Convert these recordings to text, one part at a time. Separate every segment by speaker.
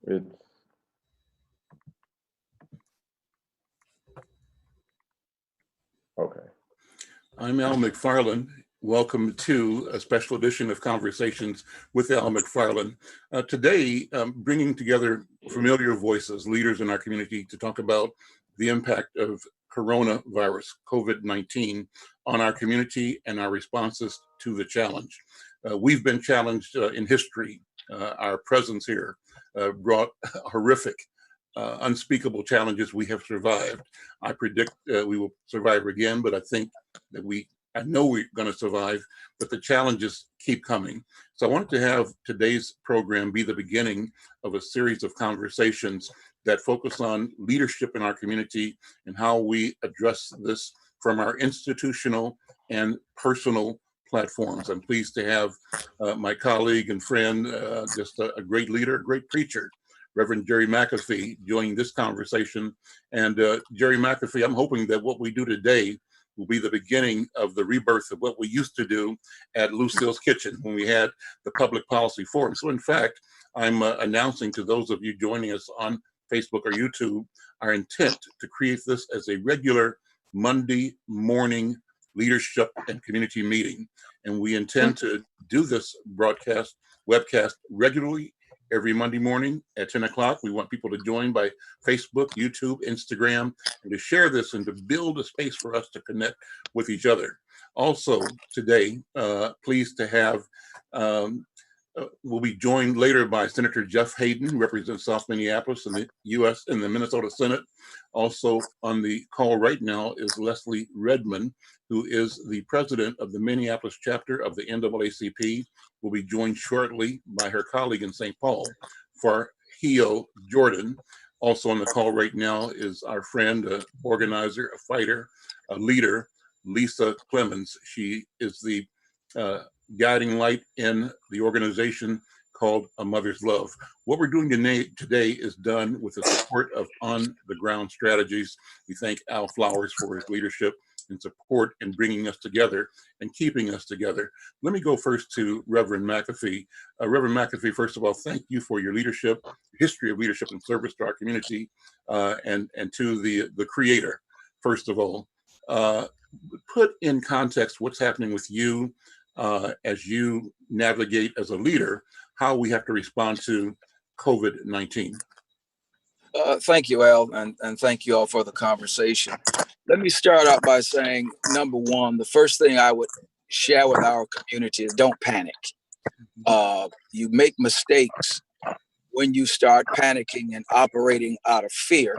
Speaker 1: It's okay.
Speaker 2: I'm Al Mcfarlane. Welcome to a special edition of Conversations with Al Mcfarlane. Today, bringing together familiar voices, leaders in our community, to talk about the impact of coronavirus, COVID-19, on our community and our responses to the challenge. We've been challenged in history. Our presence here brought horrific, unspeakable challenges. We have survived. I predict we will survive again, but I think that I know we're going to survive, but the challenges keep coming. So I wanted to have today's program be the beginning of a series of conversations that focus on leadership in our community and how we address this from our institutional and personal platforms. I'm pleased to have my colleague and friend, just a great leader, a great preacher, Reverend Jerry McAfee, joining this conversation. And Jerry McAfee, I'm hoping that what we do today will be the beginning of the rebirth of what we used to do at Lucille's Kitchen when we had the Public Policy Forum. So in fact, I'm announcing to those of you joining us on Facebook or YouTube, our intent to create this as a regular Monday morning leadership and community meeting. And we intend to do this webcast regularly every Monday morning at 10 o'clock. We want people to join by Facebook, YouTube, Instagram, and to share this and to build a space for us to connect with each other. Also today, pleased to have, we'll be joined later by Senator Jeff Hayden, who represents South Minneapolis in the U.S. in the Minnesota Senate. Also on the call right now is Leslie Redmond, who is the president of the Minneapolis chapter of the NAACP. Will be joined shortly by her colleague in St. Paul, Farhio Jordan. Also on the call right now is our friend, an organizer, a fighter, a leader, Lisa Clemens. She is the guiding light in the organization called A Mother's Love. What we're doing today is done with the support of On the Ground Strategies. We thank Al Flowers for his leadership and support in bringing us together and keeping us together. Let me go first to Reverend McAfee. Reverend McAfee, first of all, thank you for your leadership, history of leadership and service to our community, and to the creator, first of all. Put in context what's happening with you as you navigate as a leader, how we have to respond to COVID-19.
Speaker 3: Thank you, Al, and thank you all for the conversation. Let me start out by saying, number one, the first thing I would share with our community is don't panic. You make mistakes when you start panicking and operating out of fear.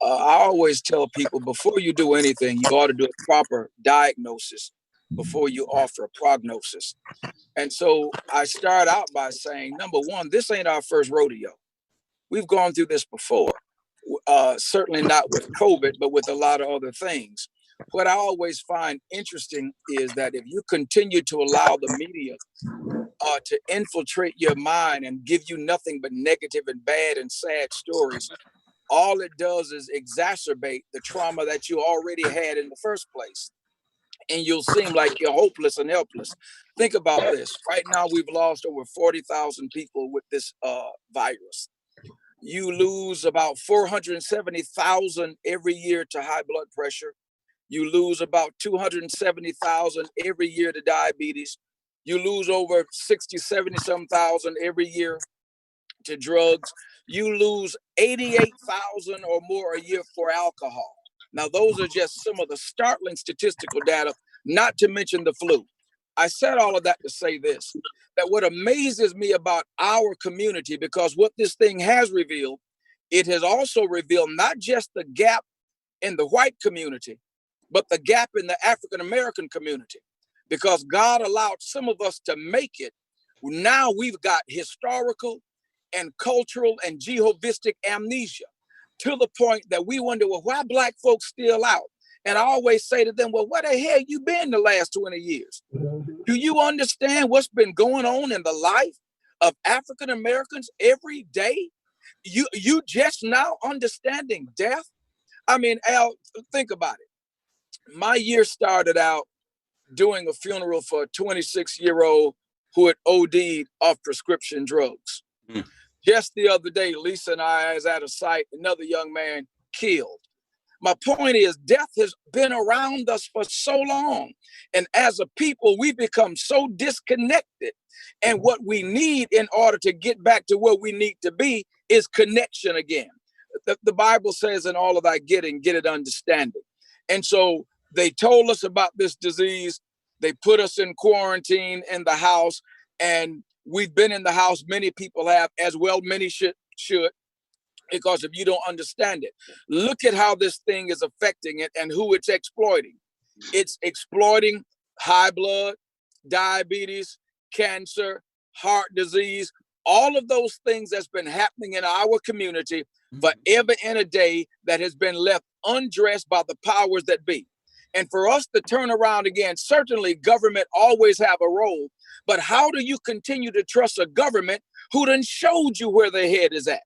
Speaker 3: I always tell people, before you do anything, you ought to do a proper diagnosis before you offer a prognosis. And so I start out by saying, number one, this ain't our first rodeo. We've gone through this before, certainly not with COVID, but with a lot of other things. What I always find interesting is that if you continue to allow the media to infiltrate your mind and give you nothing but negative and bad and sad stories, all it does is exacerbate the trauma that you already had in the first place. And you'll seem like you're hopeless and helpless. Think about this. Right now, we've lost over 40,000 people with this virus. You lose about 470,000 every year to high blood pressure. You lose about 270,000 every year to diabetes. You lose over 60, 70 some thousand every year to drugs. You lose 88,000 or more a year for alcohol. Now, those are just some of the startling statistical data, not to mention the flu. I said all of that to say this, that what amazes me about our community, because what this thing has revealed, it has also revealed not just the gap in the white community, but the gap in the African-American community, because God allowed some of us to make it. Now we've got historical and cultural and Jehovistic amnesia to the point that we wonder, well, why Black folks still out? And I always say to them, well, where the hell you been the last 20 years? Do you understand what's been going on in the life of African Americans every day? You just now understanding death? I mean, Al, think about it. My year started out doing a funeral for a 26-year-old who had OD'd off prescription drugs. Just the other day, Lisa and I was at a site, another young man killed. My point is, death has been around us for so long. And as a people, we become so disconnected. And what we need in order to get back to where we need to be is connection again. The Bible says, in all of thy getting, get it understanding. And so they told us about this disease. They put us in quarantine in the house. And we've been in the house. Many people have, as well, many should. Because if you don't understand it, look at how this thing is affecting it and who it's exploiting. It's exploiting high blood, diabetes, cancer, heart disease, all of those things that's been happening in our community forever and a day that has been left undressed by the powers that be. And for us to turn around again, certainly government always have a role, but how do you continue to trust a government who done showed you where their head is at?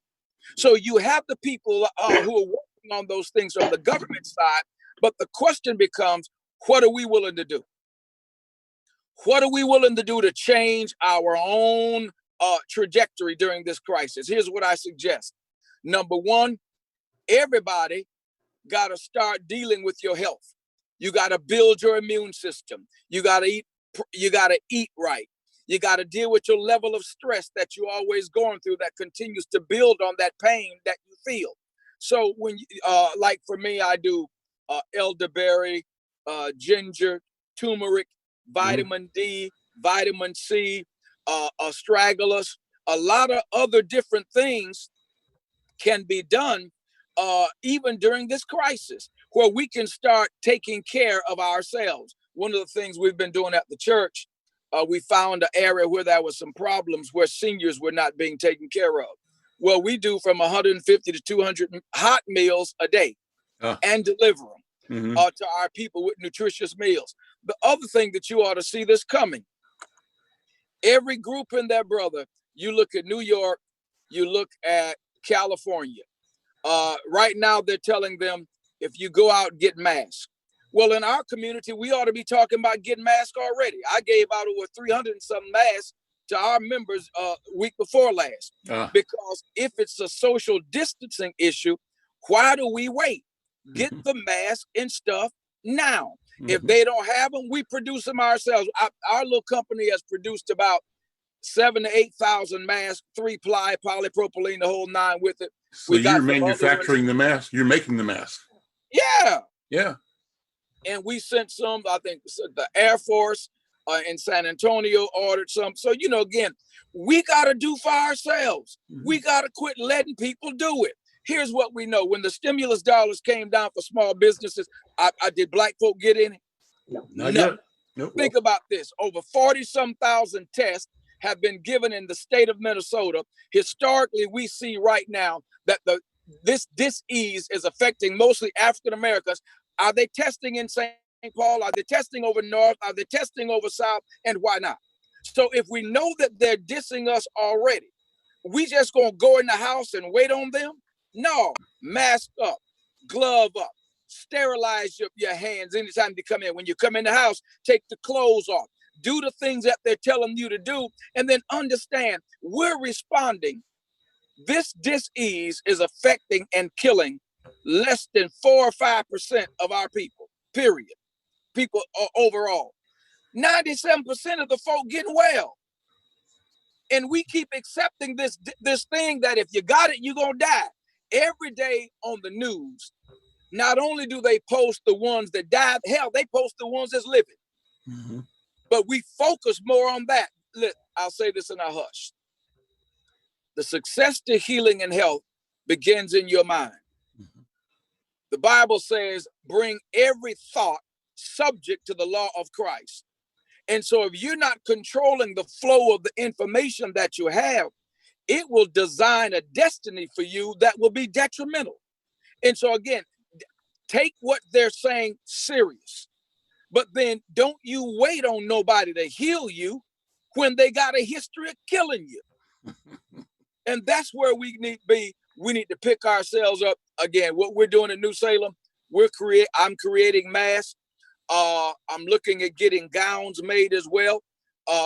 Speaker 3: So you have the people who are working on those things from the government side, but the question becomes, what are we willing to do? What are we willing to do to change our own trajectory during this crisis? Here's what I suggest. Number one, everybody got to start dealing with your health. You got to build your immune system. You got to eat right. You got to deal with your level of stress that you're always going through that continues to build on that pain that you feel. So when, like for me, I do elderberry, ginger, turmeric, vitamin D, vitamin C, astragalus, a lot of other different things can be done even during this crisis, where we can start taking care of ourselves. One of the things we've been doing at the church, we found an area where there was some problems where seniors were not being taken care of. Well, we do from 150 to 200 hot meals a day and deliver them to our people with nutritious meals. The other thing that you ought to see this coming, every group in there, brother, you look at New York, you look at California. Right now, they're telling them, if you go out, get masked. Well, in our community, we ought to be talking about getting masked already. I gave out over 300 and some masks to our members week before last. Because if it's a social distancing issue, why do we wait? Get the mask and stuff now. If they don't have them, we produce them ourselves. Our little company has produced about 7,000 to 8,000 masks, 3-ply polypropylene, the whole nine with it.
Speaker 2: So you're manufacturing the mask, you're making the mask.
Speaker 3: Yeah.
Speaker 2: Yeah.
Speaker 3: And we sent some, I think the Air Force in San Antonio ordered some. So, again, we got to do for ourselves. We got to quit letting people do it. Here's what we know. When the stimulus dollars came down for small businesses, did black folk get in it?
Speaker 2: No. Not yet. Nope.
Speaker 3: Think about this. Over 40-some thousand tests have been given in the state of Minnesota. Historically, we see right now that this disease is affecting mostly African Americans. Are they testing in St. Paul? Are they testing over North? Are they testing over South? And why not? So if we know that they're dissing us already, we just gonna go in the house and wait on them? No, mask up, glove up, sterilize your hands anytime you come in. When you come in the house, take the clothes off, do the things that they're telling you to do, and then understand we're responding. This disease is affecting and killing less than 4 or 5% of our people, period. People overall. 97% of the folk getting well. And we keep accepting this thing that if you got it, you're going to die. Every day on the news, not only do they post the ones that died, hell, they post the ones that's living. But we focus more on that. Look, I'll say this in a hush. The success to healing and health begins in your mind. The Bible says, bring every thought subject to the law of Christ. And so if you're not controlling the flow of the information that you have, it will design a destiny for you that will be detrimental. And so again, take what they're saying serious, but then don't you wait on nobody to heal you when they got a history of killing you. And that's where we need to be. We need to pick ourselves up again. What we're doing in New Salem, I'm creating masks. I'm looking at getting gowns made as well.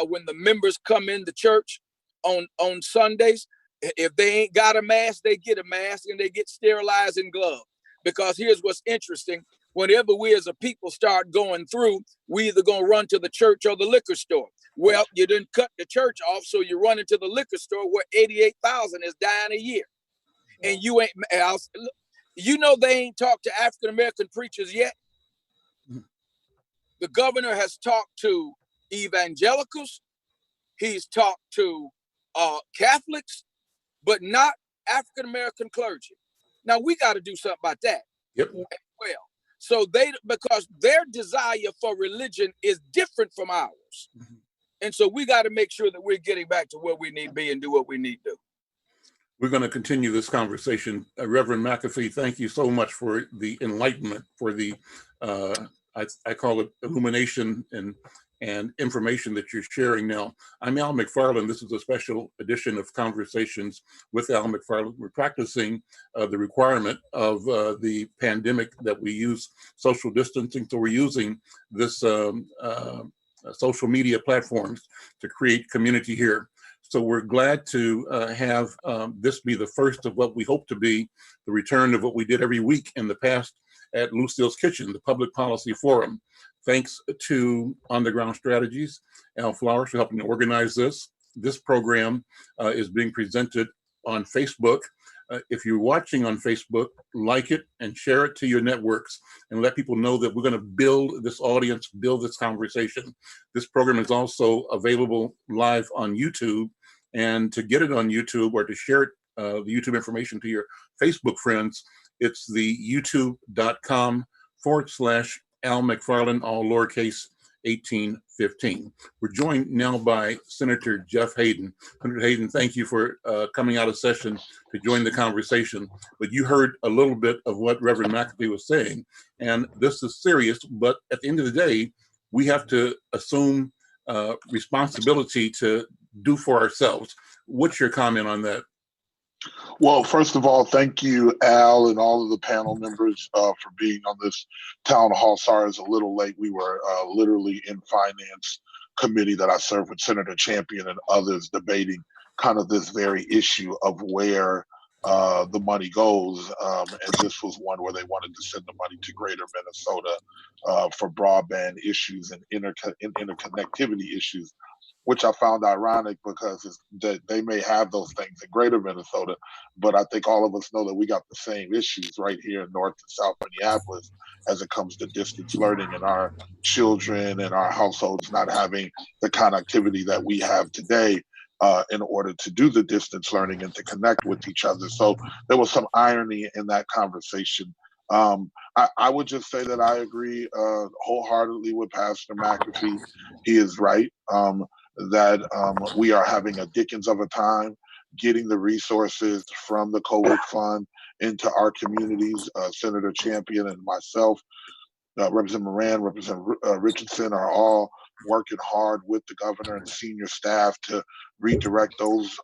Speaker 3: When the members come in the church on Sundays, If they ain't got a mask, they get a mask and they get sterilized and gloved. Because here's what's interesting. Whenever we as a people start going through, we either gonna run to the church or the liquor store. Well, you didn't cut the church off, so you run into the liquor store where 88,000 is dying a year. And you ain't, you know, they ain't talked to African-American preachers yet. The governor has talked to evangelicals. He's talked to Catholics, but not African-American clergy. Now we got to do something about that.
Speaker 2: Yep.
Speaker 3: Well, so because their desire for religion is different from ours. And so we got to make sure that we're getting back to where we need to be and do what we need to do.
Speaker 2: We're going to continue this conversation. Reverend McAfee, thank you so much for the enlightenment, for the, I call it illumination and information that you're sharing now. I'm Al Mcfarlane. This is a special edition of Conversations with Al Mcfarlane. We're practicing the requirement of the pandemic that we use social distancing. So we're using this social media platforms to create community here. So we're glad to have this be the first of what we hope to be the return of what we did every week in the past at Lucille's Kitchen, the Public Policy Forum. Thanks to On the Ground Strategies, Al Flowers, for helping to organize this. This program is being presented on Facebook. If you're watching on Facebook, like it and share it to your networks and let people know that we're going to build this audience, build this conversation. This program is also available live on YouTube. And to get it on YouTube or to share it, the YouTube information to your Facebook friends, it's the youtube.com/Al Mcfarlane, all lowercase 1815. We're joined now by Senator Jeff Hayden. Senator Hayden, thank you for coming out of session to join the conversation. But you heard a little bit of what Reverend McAfee was saying, and this is serious, but at the end of the day, we have to assume responsibility to do for ourselves. What's your comment on that?
Speaker 1: Well, first of all, thank you, Al, and all of the panel members for being on this town hall. Sorry, it's a little late. We were literally in finance committee that I served with Senator Champion and others debating kind of this very issue of where the money goes. And this was one where they wanted to send the money to Greater Minnesota for broadband issues and interconnectivity issues, which I found ironic because they may have those things in Greater Minnesota, but I think all of us know that we got the same issues right here in North and South Minneapolis as it comes to distance learning and our children and our households not having the connectivity that we have today in order to do the distance learning and to connect with each other. So there was some irony in that conversation. I would just say that I agree wholeheartedly with Pastor McAfee. He is right. That we are having a Dickens of a time getting the resources from the COVID fund into our communities. Senator Champion and myself, Representative Moran, Representative Richardson are all working hard with the governor and senior staff to redirect those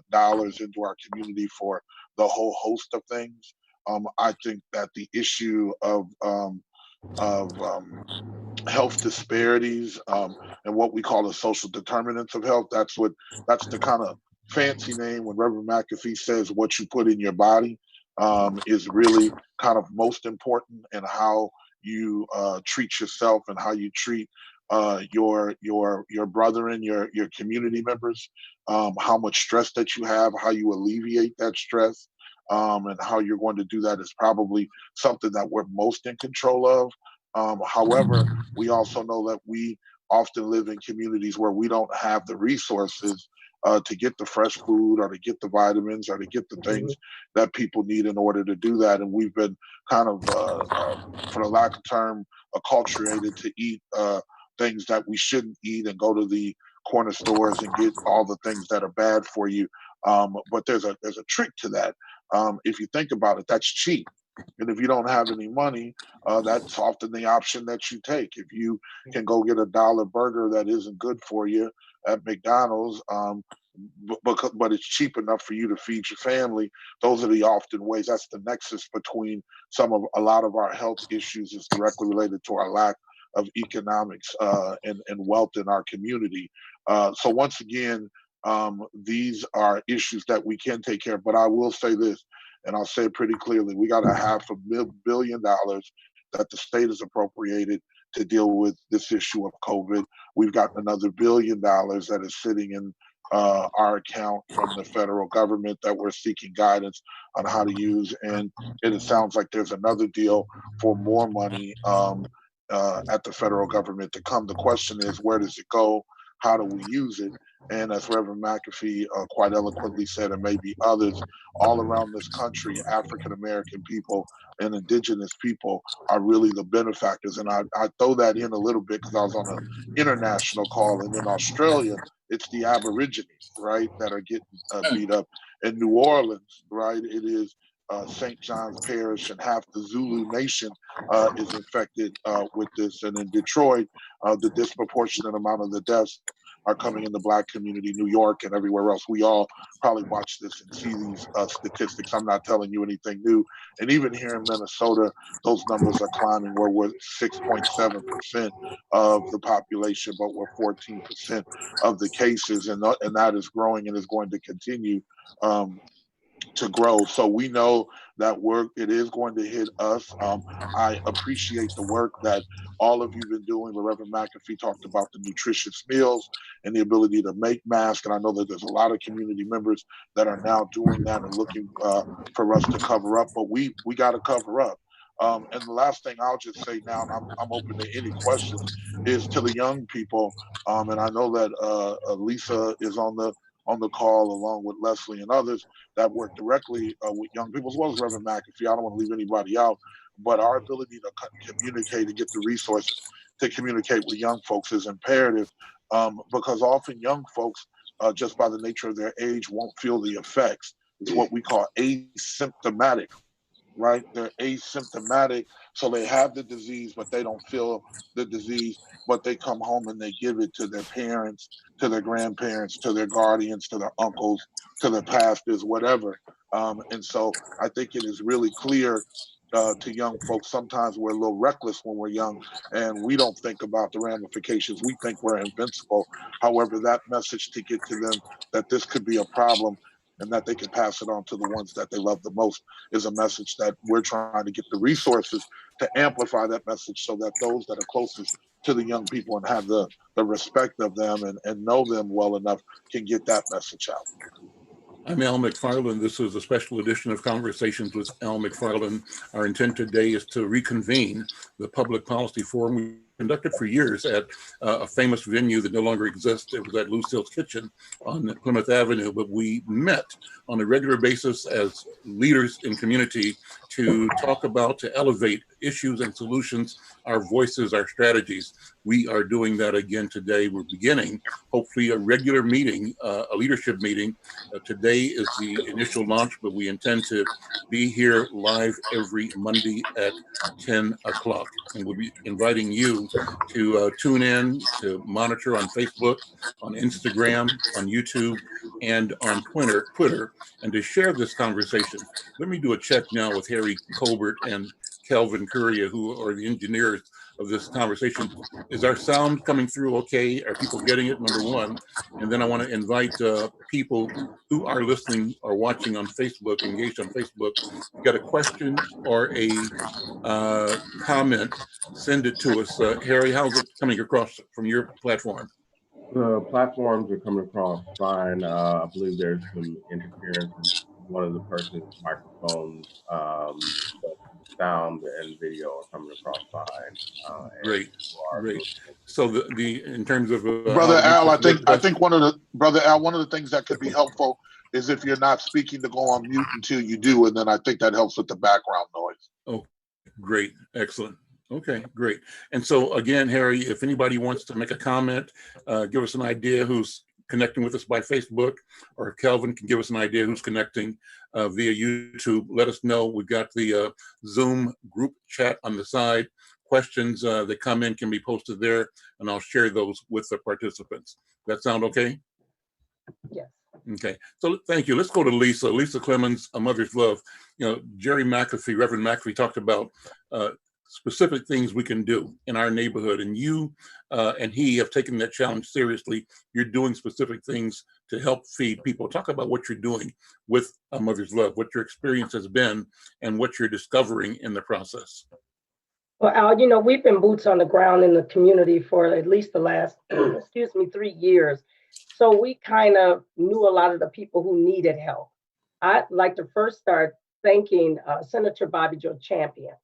Speaker 1: dollars into our community for the whole host of things. I think that the issue of health disparities and what we call the social determinants of health. That's the kind of fancy name when Reverend McAfee says what you put in your body is really kind of most important, and how you treat yourself and how you treat your brethren, your community members, how much stress that you have, how you alleviate that stress, and how you're going to do that is probably something that we're most in control of. However, we also know that we often live in communities where we don't have the resources to get the fresh food or to get the vitamins or to get the things that people need in order to do that. And we've been kind of, for the lack of term, acculturated to eat things that we shouldn't eat and go to the corner stores and get all the things that are bad for you. But there's a trick to that. If you think about it, that's cheap. And if you don't have any money, that's often the option that you take. If you can go get $1 burger that isn't good for you at McDonald's, but it's cheap enough for you to feed your family, those are the often ways. That's the nexus between a lot of our health issues is directly related to our lack of economics and wealth in our community. So once again, these are issues that we can take care of. But I will say this, and I'll say it pretty clearly: we got $500 million that the state has appropriated to deal with this issue of COVID. We've got another $1 billion that is sitting in our account from the federal government that we're seeking guidance on how to use. And it sounds like there's another deal for more money at the federal government to come. The question is, where does it go? How do we use it? And as Reverend McAfee quite eloquently said, and maybe others, all around this country, African-American people and indigenous people are really the benefactors. And I throw that in a little bit because I was on an international call, and in Australia, it's the Aborigines, right, that are getting beat up. In New Orleans, right, it is St. John's Parish, and half the Zulu Nation is infected with this. And in Detroit, the disproportionate amount of the deaths are coming in the Black community, New York and everywhere else. We all probably watch this and see these statistics. I'm not telling you anything new. And even here in Minnesota, those numbers are climbing, where we're 6.7% of the population, but we're 14% of the cases. And that is growing and is going to continue to grow. So we know that it is going to hit us. I appreciate the work that all of you've been doing. The Reverend McAfee talked about the nutritious meals and the ability to make masks. And I know that there's a lot of community members that are now doing that and looking for us to cover up, but we got to cover up. And the last thing I'll just say now, and I'm open to any questions, is to the young people. And I know that Lisa is on the call, along with Leslie and others that work directly with young people, as well as Reverend McAfee. I don't want to leave anybody out, but our ability to communicate and get the resources to communicate with young folks is imperative, because often young folks, just by the nature of their age, won't feel the effects. It's what we call asymptomatic, right? They're asymptomatic, so they have the disease, but they don't feel the disease, but they come home and they give it to their parents, to their grandparents, to their guardians, to their uncles, to their pastors, whatever. And so I think it is really clear to young folks. Sometimes we're a little reckless when we're young, and we don't think about the ramifications. We think we're invincible. However, that message to get to them that this could be a problem and that they can pass it on to the ones that they love the most is a message that we're trying to get the resources to amplify that message, so that those that are closest to the young people and have the respect of them and know them well enough can get that message out.
Speaker 2: I'm Al Mcfarlane. This is a special edition of Conversations with Al Mcfarlane. Our intent today is to reconvene the public policy forum we conducted for years at a famous venue that no longer exists. It was at Lucille's Kitchen on Plymouth Avenue, but we met on a regular basis as leaders in community to talk about, to elevate issues and solutions, our voices, our strategies. We are doing that again today. We're beginning, hopefully, a regular meeting, a leadership meeting. Today is the initial launch, but we intend to be here live every Monday at 10 o'clock. And we'll be inviting you to tune in, to monitor on Facebook, on Instagram, on YouTube, and on Twitter, and to share this conversation. Let me do a check now with Harry Colbert and Kelvin Curia, who are the engineers of this conversation. Is our sound coming through okay? Are people getting it, number one? And then I want to invite people who are listening or watching on Facebook, engaged on Facebook. If you got a question or a comment, send it to us. Harry, how's it coming across from your platform?
Speaker 4: The platforms are coming across fine. I believe there's some interference in one of the person's microphones. But sound and video are coming across fine.
Speaker 2: Great. So the in terms of
Speaker 1: Brother Al, I think one of the things that could be helpful is if you're not speaking to go on mute until you do, and then I think that helps with the background noise.
Speaker 2: Oh, great, excellent. Okay, great. And so again, Harry, if anybody wants to make a comment, give us an idea who's connecting with us by Facebook, or Kelvin can give us an idea who's connecting via YouTube. Let us know. We've got the Zoom group chat on the side. Questions that come in can be posted there, and I'll share those with the participants. That sound okay?
Speaker 5: Yes.
Speaker 2: Okay, so thank you. Let's go to Lisa. Lisa Clemens, A Mother's Love. You know, Jerry McAfee, Reverend McAfee, talked about specific things we can do in our neighborhood. And you and he have taken that challenge seriously. You're doing specific things to help feed people. Talk about what you're doing with A Mother's Love, what your experience has been, and what you're discovering in the process.
Speaker 5: Well, Al, we've been boots on the ground in the community for at least the last, 3 years. So we kind of knew a lot of the people who needed help. I'd like to first start thanking Senator Bobby Joe Champion,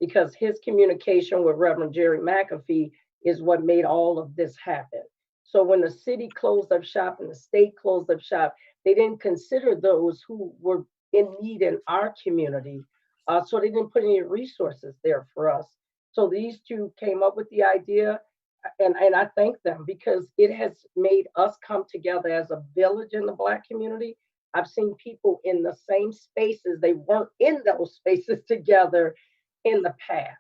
Speaker 5: because his communication with Reverend Jerry McAfee is what made all of this happen. So when the city closed up shop and the state closed up shop, they didn't consider those who were in need in our community. So they didn't put any resources there for us. So these two came up with the idea, and I thank them because it has made us come together as a village in the Black community. I've seen people in the same spaces, they weren't in those spaces together in the past.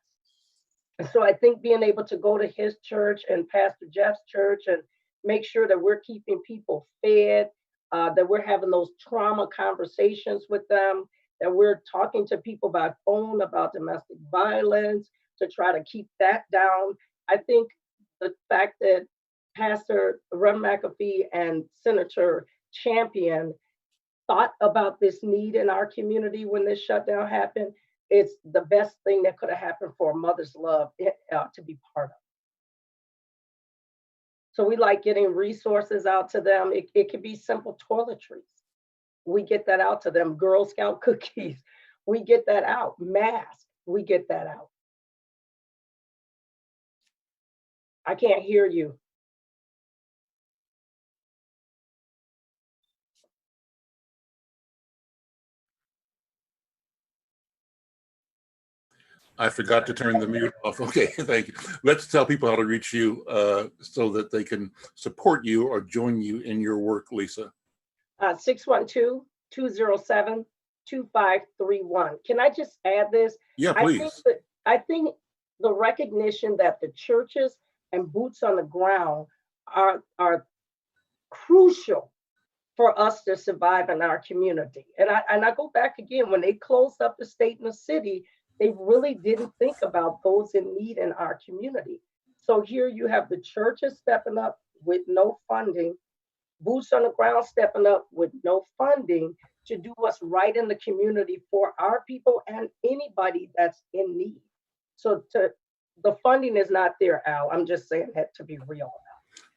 Speaker 5: So I think being able to go to his church and Pastor Jeff's church and make sure that we're keeping people fed, that we're having those trauma conversations with them, that we're talking to people by phone about domestic violence to try to keep that down. I think the fact that Pastor Reverend McAfee and Senator Champion thought about this need in our community when this shutdown happened, it's the best thing that could have happened for Mother's Love to be part of. So we like getting resources out to them. It could be simple toiletries. We get that out to them. Girl Scout cookies, we get that out. Masks, we get that out. I can't hear you.
Speaker 2: I forgot to turn the mute off. Okay, thank you. Let's tell people how to reach you so that they can support you or join you in your work, Lisa.
Speaker 5: 612-207-2531. Can I just add this?
Speaker 2: Yeah, please.
Speaker 5: I think the recognition that the churches and boots on the ground are crucial for us to survive in our community. And I go back again, when they closed up the state and the city, they really didn't think about those in need in our community. So here you have the churches stepping up with no funding, boots on the ground stepping up with no funding to do what's right in the community for our people and anybody that's in need. So the funding is not there, Al. I'm just saying that to be real.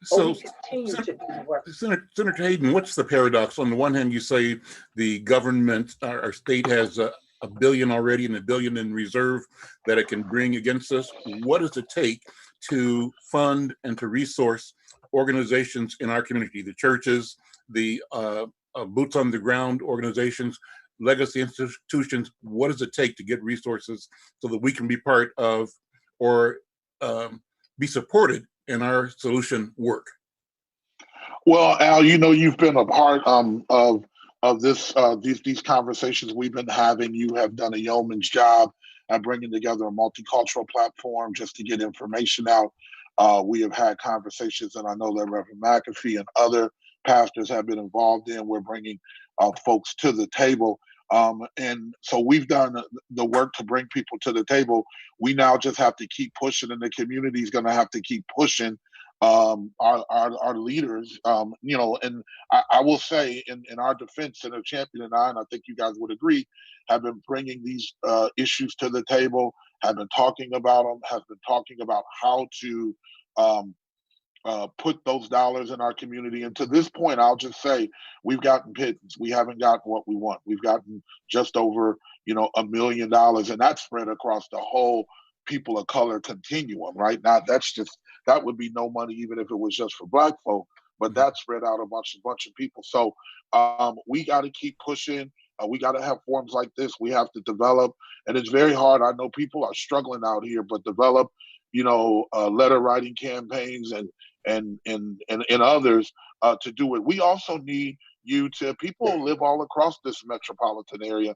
Speaker 2: So,
Speaker 5: we continue to do work.
Speaker 2: Senator Hayden, what's the paradox? On the one hand, you say the government, our state has $1 billion already and $1 billion in reserve that it can bring against us. What does it take to fund and to resource organizations in our community, the churches, the boots on the ground organizations, legacy institutions? What does it take to get resources so that we can be part of or be supported in our solution work?
Speaker 1: Well, Al, you've been a part of this these conversations we've been having. You have done a yeoman's job at bringing together a multicultural platform just to get information out. We have had conversations, and I know that Reverend McAfee and other pastors have been involved in. We're bringing folks to the table. And so we've done the work to bring people to the table. We now just have to keep pushing, and the community is going to have to keep pushing our leaders. And I will say in our defense, Senator Champion and I think you guys would agree, have been bringing these issues to the table, have been talking about them, have been talking about how to put those dollars in our community. And to this point, I'll just say we've gotten pittance. We haven't gotten what we want. We've gotten just over, $1 million, and that's spread across the whole people of color continuum, right? Now, that would be no money even if it was just for Black folk, but that's spread out a bunch of people. So we got to keep pushing. We got to have forums like this. We have to develop, and it's very hard. I know people are struggling out here, but develop, letter writing campaigns and others to do it. We also need people who live all across this metropolitan area.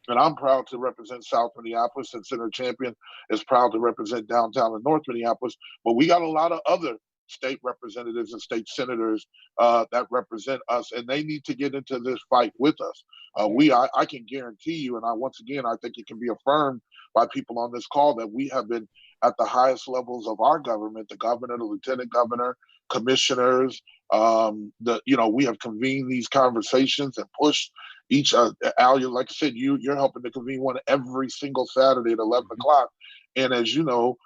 Speaker 1: And I'm proud to represent South Minneapolis, and Senator Champion is proud to represent downtown and North Minneapolis. But we got a lot of other state representatives and state senators that represent us, and they need to get into this fight with us. I can guarantee you, and once again, I think it can be affirmed by people on this call, that we have been at the highest levels of our government, the governor, the lieutenant governor, commissioners. We have convened these conversations and pushed each. Al, like I said, you're helping to convene one every single Saturday at 11 o'clock, and as you know,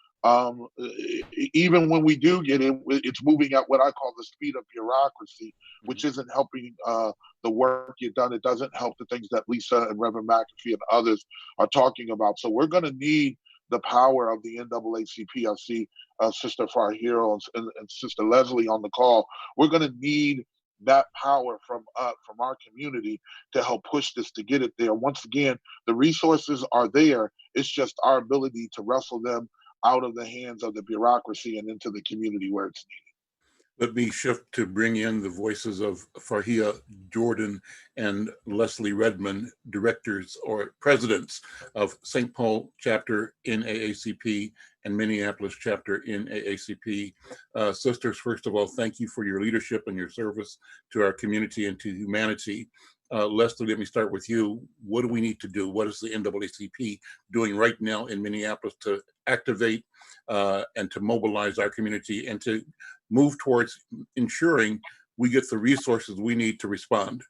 Speaker 1: even when we do get it, it's moving at what I call the speed of bureaucracy, which isn't helping the work you've done. It doesn't help the things that Lisa and Reverend McAfee and others are talking about. So we're going to need the power of the NAACP. I see Sister Farhiro and Sister Leslie on the call. We're going to need that power from our community to help push this, to get it there. Once again, the resources are there. It's just our ability to wrestle them out of the hands of the bureaucracy and into the community where it's needed.
Speaker 2: Let me shift to bring in the voices of Farhia Jordan and Leslie Redmond, directors or presidents of St. Paul chapter in NAACP and Minneapolis chapter in NAACP. Sisters, first of all, thank you for your leadership and your service to our community and to humanity. Leslie, let me start with you. What do we need to do? What is the NAACP doing right now in Minneapolis to activate and to mobilize our community and to move towards ensuring we get the resources we need to respond?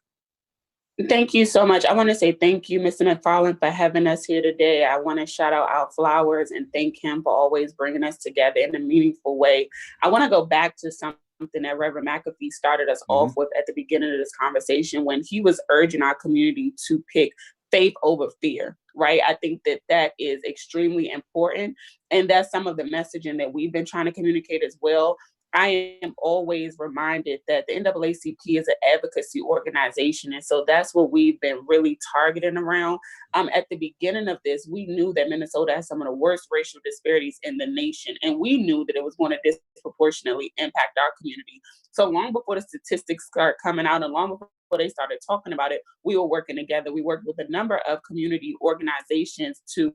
Speaker 6: Thank you so much. I want to say thank you, Mr. Mcfarlane, for having us here today. I want to shout out Al Flowers and thank him for always bringing us together in a meaningful way. I want to go back to something that Reverend McAfee started us off with at the beginning of this conversation, when he was urging our community to pick faith over fear, right? I think that is extremely important. And that's some of the messaging that we've been trying to communicate as well. I am always reminded that the NAACP is an advocacy organization. And so that's what we've been really targeting around. At the beginning of this, we knew that Minnesota has some of the worst racial disparities in the nation. And we knew that it was going to disproportionately impact our community. So long before the statistics start coming out and long before they started talking about it, we were working together. We worked with a number of community organizations to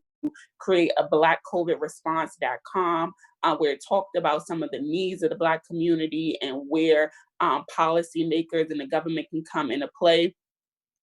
Speaker 6: create a blackcovidresponse.com, where it talked about some of the needs of the Black community and where policymakers and the government can come into play.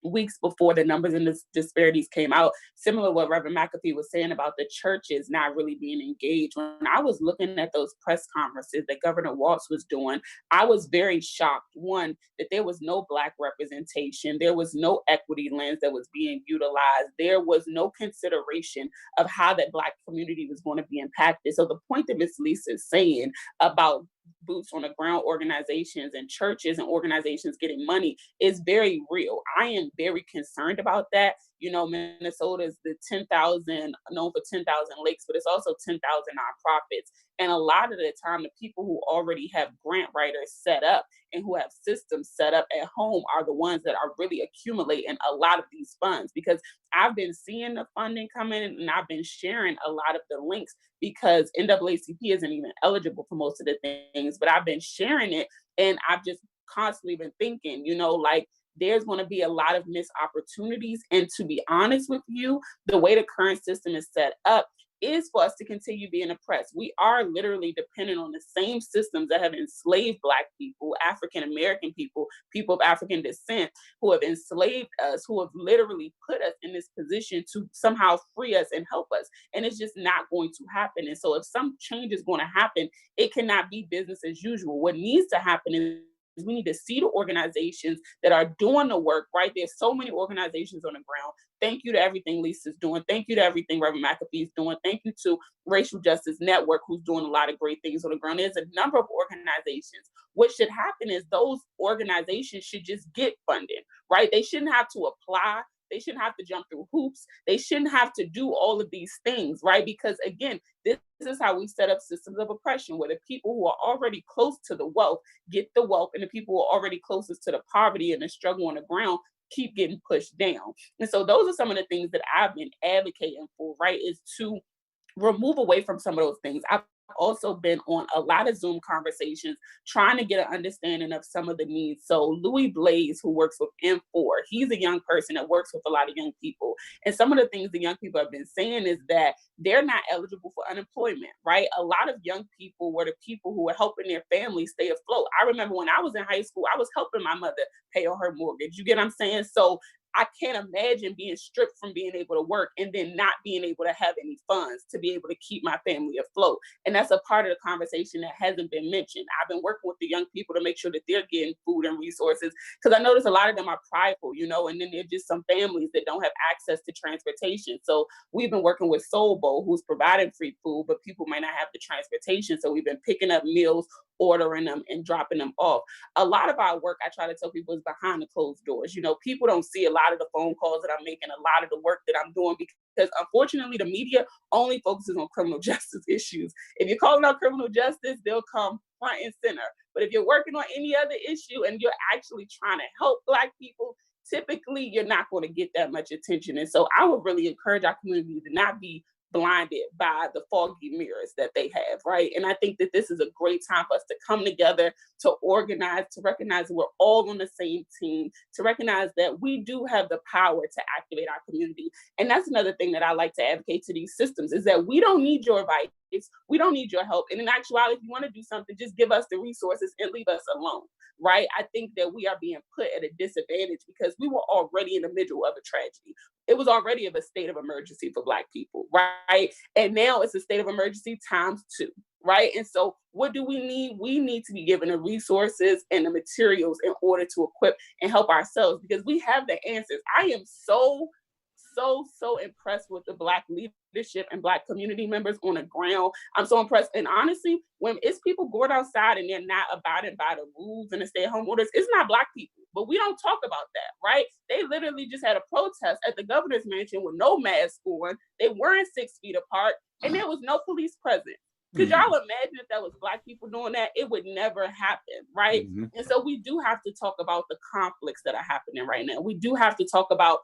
Speaker 6: Weeks before the numbers and the disparities came out, similar to what Reverend McAfee was saying about the churches not really being engaged. When I was looking at those press conferences that Governor Walz was doing, I was very shocked. One, that there was no Black representation. There was no equity lens that was being utilized. There was no consideration of how that Black community was going to be impacted. So the point that Ms. Lisa is saying about boots on the ground organizations and churches and organizations getting money is very real. I am very concerned about that. You know, Minnesota is the 10,000, known for 10,000 lakes, but it's also 10,000 nonprofits. And a lot of the time, the people who already have grant writers set up and who have systems set up at home are the ones that are really accumulating a lot of these funds, because I've been seeing the funding come in and I've been sharing a lot of the links, because NAACP isn't even eligible for most of the things, but I've been sharing it and I've just constantly been thinking, you know, like, there's going to be a lot of missed opportunities. And to be honest with you, the way the current system is set up is for us to continue being oppressed. We are literally dependent on the same systems that have enslaved Black people, African American people, people of African descent, who have enslaved us, who have literally put us in this position to somehow free us and help us. And it's just not going to happen. And so if some change is going to happen, it cannot be business as usual. What needs to happen is we need to see the organizations that are doing the work, right? There's so many organizations on the ground. Thank you to everything Lisa's doing. Thank you to everything Reverend McAfee is doing. Thank you to Racial Justice Network, who's doing a lot of great things on the ground. There's a number of organizations. What should happen is those organizations should just get funding, right? They shouldn't have to apply. They shouldn't have to jump through hoops. They shouldn't have to do all of these things, right? Because again, this is how we set up systems of oppression, where the people who are already close to the wealth get the wealth, and the people who are already closest to the poverty and the struggle on the ground keep getting pushed down. And so those are some of the things that I've been advocating for, right? Is to remove away from some of those things. I've also been on a lot of Zoom conversations trying to get an understanding of some of the needs. So Louis Blaze, who works with M4, he's a young person that works with a lot of young people. And some of the things the young people have been saying is that they're not eligible for unemployment, right? A lot of young people were the people who were helping their families stay afloat. I remember when I was in high school, I was helping my mother pay on her mortgage. You get what I'm saying? So I can't imagine being stripped from being able to work and then not being able to have any funds to be able to keep my family afloat. And that's a part of the conversation that hasn't been mentioned. I've been working with the young people to make sure that they're getting food and resources, because I notice a lot of them are prideful, you know, and then there's just some families that don't have access to transportation. So we've been working with Soul Bowl, who's providing free food, but people might not have the transportation. So we've been picking up meals, ordering them, and dropping them off. A lot of our work, I try to tell people, is behind the closed doors. You know, people don't see a lot of the phone calls that I'm making, a lot of the work that I'm doing, because unfortunately the media only focuses on criminal justice issues. If you're calling out criminal justice, they'll come front and center. But if you're working on any other issue and you're actually trying to help Black people, typically you're not going to get that much attention. And so I would really encourage our community to not be blinded by the foggy mirrors that they have, right? And I think that this is a great time for us to come together, to organize, to recognize that we're all on the same team, to recognize that we do have the power to activate our community. And that's another thing that I like to advocate to these systems, is that we don't need your advice. We don't need your help. And in actuality, if you want to do something, just give us the resources and leave us alone, right? I think that we are being put at a disadvantage because we were already in the middle of a tragedy. It was already of a state of emergency for Black people, right? And now it's a state of emergency times 2, right? And so what do we need? We need to be given the resources and the materials in order to equip and help ourselves, because we have the answers. I am so impressed with the Black leadership and Black community members on the ground. I'm so impressed. And honestly, when it's people going outside and they're not abiding by the rules and the stay-at-home orders, it's not Black people. But we don't talk about that, right? They literally just had a protest at the governor's mansion with no mask on. They weren't 6 feet apart, and there was no police present. Could y'all imagine if that was Black people doing that? It would never happen, right? And so we do have to talk about the conflicts that are happening right now. We do have to talk about,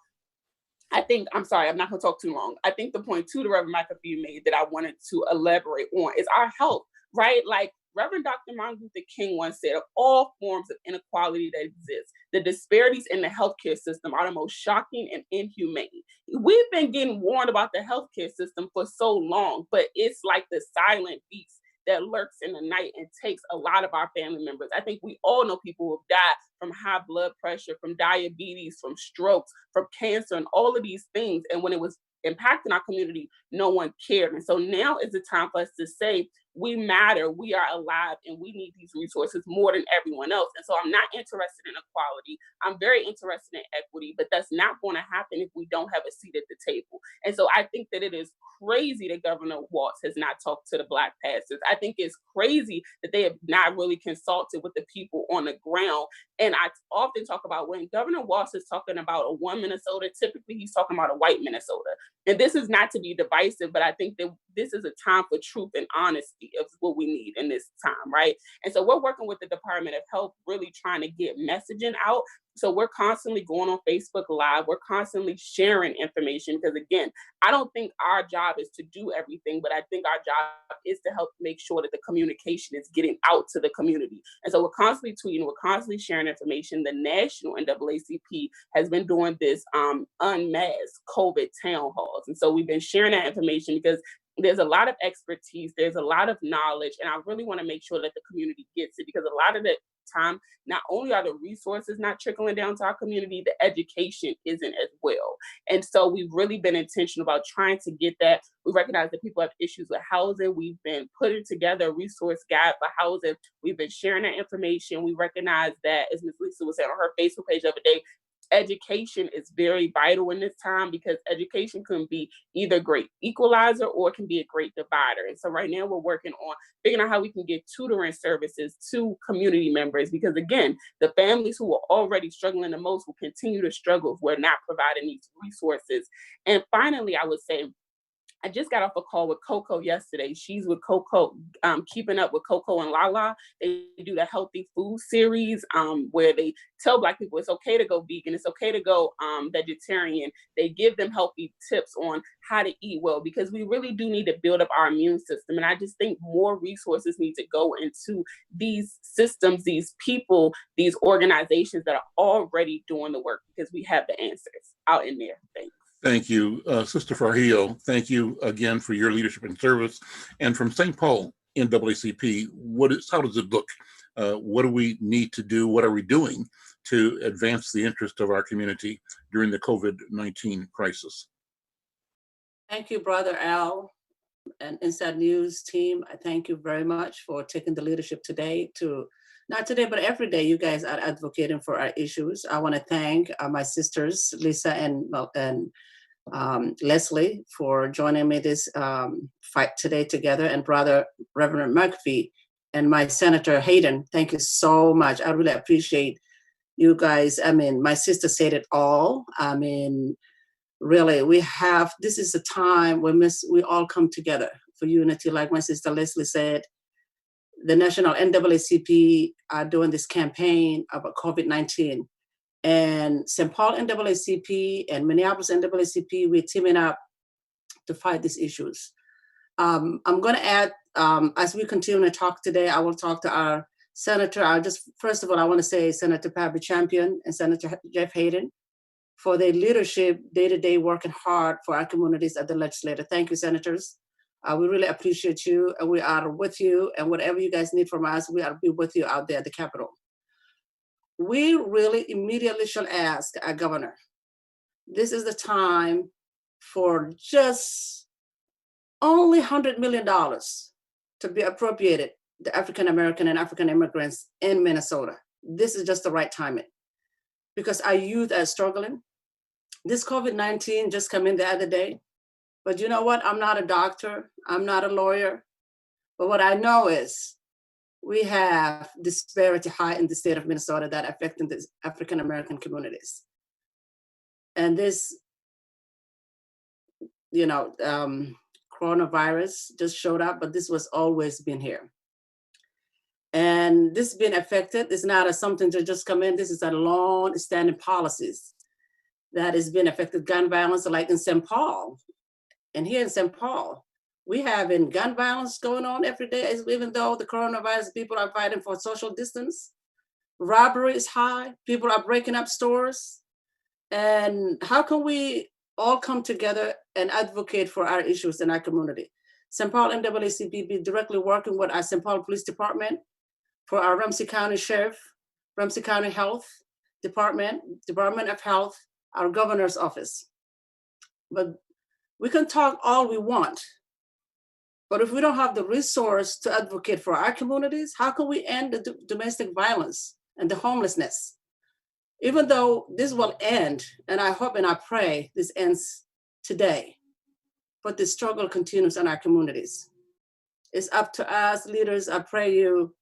Speaker 6: I'm sorry, I'm not going to talk too long. I think the point too, the Reverend McAfee made, that I wanted to elaborate on is our health, right? Like Reverend Dr. Martin Luther King once said, of all forms of inequality that exist, the disparities in the healthcare system are the most shocking and inhumane. We've been getting warned about the healthcare system for so long, but it's like the silent beast that lurks in the night and takes a lot of our family members. I think we all know people who have died from high blood pressure, from diabetes, from strokes, from cancer, and all of these things. And when it was impacting our community, no one cared. And so now is the time for us to say, we matter, we are alive, and we need these resources more than everyone else. And so I'm not interested in equality. I'm very interested in equity, but that's not going to happen if we don't have a seat at the table. And so I think that it is crazy that Governor Walz has not talked to the Black pastors. I think it's crazy that they have not really consulted with the people on the ground. And I often talk about, when Governor Walz is talking about a one Minnesota, typically he's talking about a white Minnesota. And this is not to be divisive, but I think that this is a time for truth and honesty of what we need in this time, right? And so we're working with the Department of Health, really trying to get messaging out. So we're constantly going on Facebook Live. We're constantly sharing information, because again, I don't think our job is to do everything, but I think our job is to help make sure that the communication is getting out to the community. And so we're constantly tweeting, we're constantly sharing information. The national NAACP has been doing this unmasked COVID town halls. And so we've been sharing that information because there's a lot of expertise, there's a lot of knowledge, and I really want to make sure that the community gets it, because a lot of the time, not only are the resources not trickling down to our community, the education isn't as well. And so we've really been intentional about trying to get that. We recognize that people have issues with housing. We've been putting together a resource guide for housing. We've been sharing that information. We recognize that, as Ms. Lisa was saying on her Facebook page the other day, education is very vital in this time, because education can be either a great equalizer or it can be a great divider. And so right now we're working on figuring out how we can get tutoring services to community members, because again, the families who are already struggling the most will continue to struggle if we're not providing these resources. And finally, I would say, I just got off a call with Coco yesterday. She's with Coco, Keeping Up with Coco and Lala. They do the healthy food series where they tell Black people it's okay to go vegan, it's okay to go vegetarian. They give them healthy tips on how to eat well, because we really do need to build up our immune system. And I just think more resources need to go into these systems, these people, these organizations that are already doing the work, because we have the answers out in there. Thanks.
Speaker 2: Thank you, Sister Farhio. Thank you again for your leadership and service. And from St. Paul NAACP, how does it look? What do we need to do? What are we doing to advance the interest of our community during the COVID-19 crisis?
Speaker 7: Thank you, Brother Al and Inside News team. I thank you very much for taking the leadership today not today, but every day you guys are advocating for our issues. I want to thank my sisters, Lisa and Leslie, for joining me this fight today together, and Brother Reverend Murphy and my Senator Hayden. Thank you so much. I really appreciate you guys. I mean, my sister said it all. I mean, really, this is a time when we all come together for unity. Like my sister Leslie said, the National NAACP are doing this campaign about COVID-19. And St. Paul NAACP and Minneapolis NAACP, we're teaming up to fight these issues. I'm going to add, as we continue to talk today, I will talk to our senator. First of all, I want to say Senator Pabby Champion and Senator Jeff Hayden for their leadership, day-to-day working hard for our communities at the legislature. Thank you, senators. We really appreciate you, and we are with you, and whatever you guys need from us, we are be with you out there at the Capitol. We really immediately shall ask our governor, this is the time for just only $100 million to be appropriated to African-American and African immigrants in Minnesota. This is just the right timing, because our youth are struggling. This COVID-19 just came in the other day, but you know what? I'm not a doctor, I'm not a lawyer, but what I know is we have disparity high in the state of Minnesota that affecting the African-American communities. And this, coronavirus just showed up, but this was always been here. And this being affected is not something to just come in. This is a long-standing policies that is being affected. Gun violence, like in St. Paul. And here in St. Paul, we have gun violence going on every day, even though the coronavirus, people are fighting for social distance. Robbery is high. People are breaking up stores. And how can we all come together and advocate for our issues in our community? St. Paul NAACP be directly working with our St. Paul Police Department, for our Ramsey County Sheriff, Ramsey County Health Department, Department of Health, our governor's office. But we can talk all we want, but if we don't have the resource to advocate for our communities, how can we end the domestic violence and the homelessness? Even though this will end, and I hope and I pray this ends today, but the struggle continues in our communities. It's up to us, leaders. I pray you,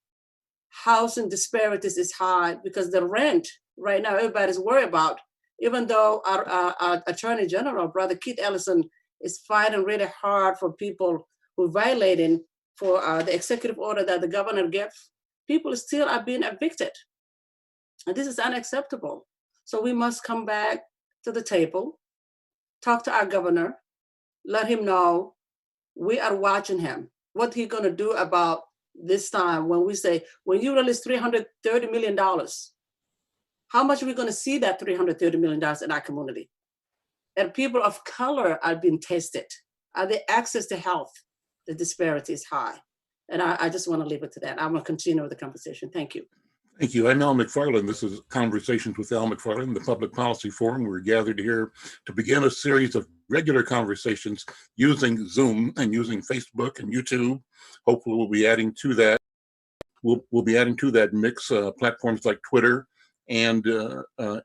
Speaker 7: housing disparities is high because the rent right now, everybody's worried about, even though our Attorney General, Brother Keith Ellison, is fighting really hard for people who violating for the executive order that the governor gave. People still are being evicted. And this is unacceptable. So we must come back to the table, talk to our governor, let him know we are watching him, what he's gonna do about this time when we say, when you release $330 million, how much are we gonna see that $330 million in our community? And people of color are being tested. Are they access to health? The disparity is high. And I just want to leave it to that. I'm going to continue with the conversation. Thank you.
Speaker 2: Thank you. I'm Al Mcfarlane. This is Conversations with Al Mcfarlane, the Public Policy Forum. We're gathered here to begin a series of regular conversations using Zoom and using Facebook and YouTube. Hopefully we'll be adding to that. We'll be adding to that mix platforms like Twitter and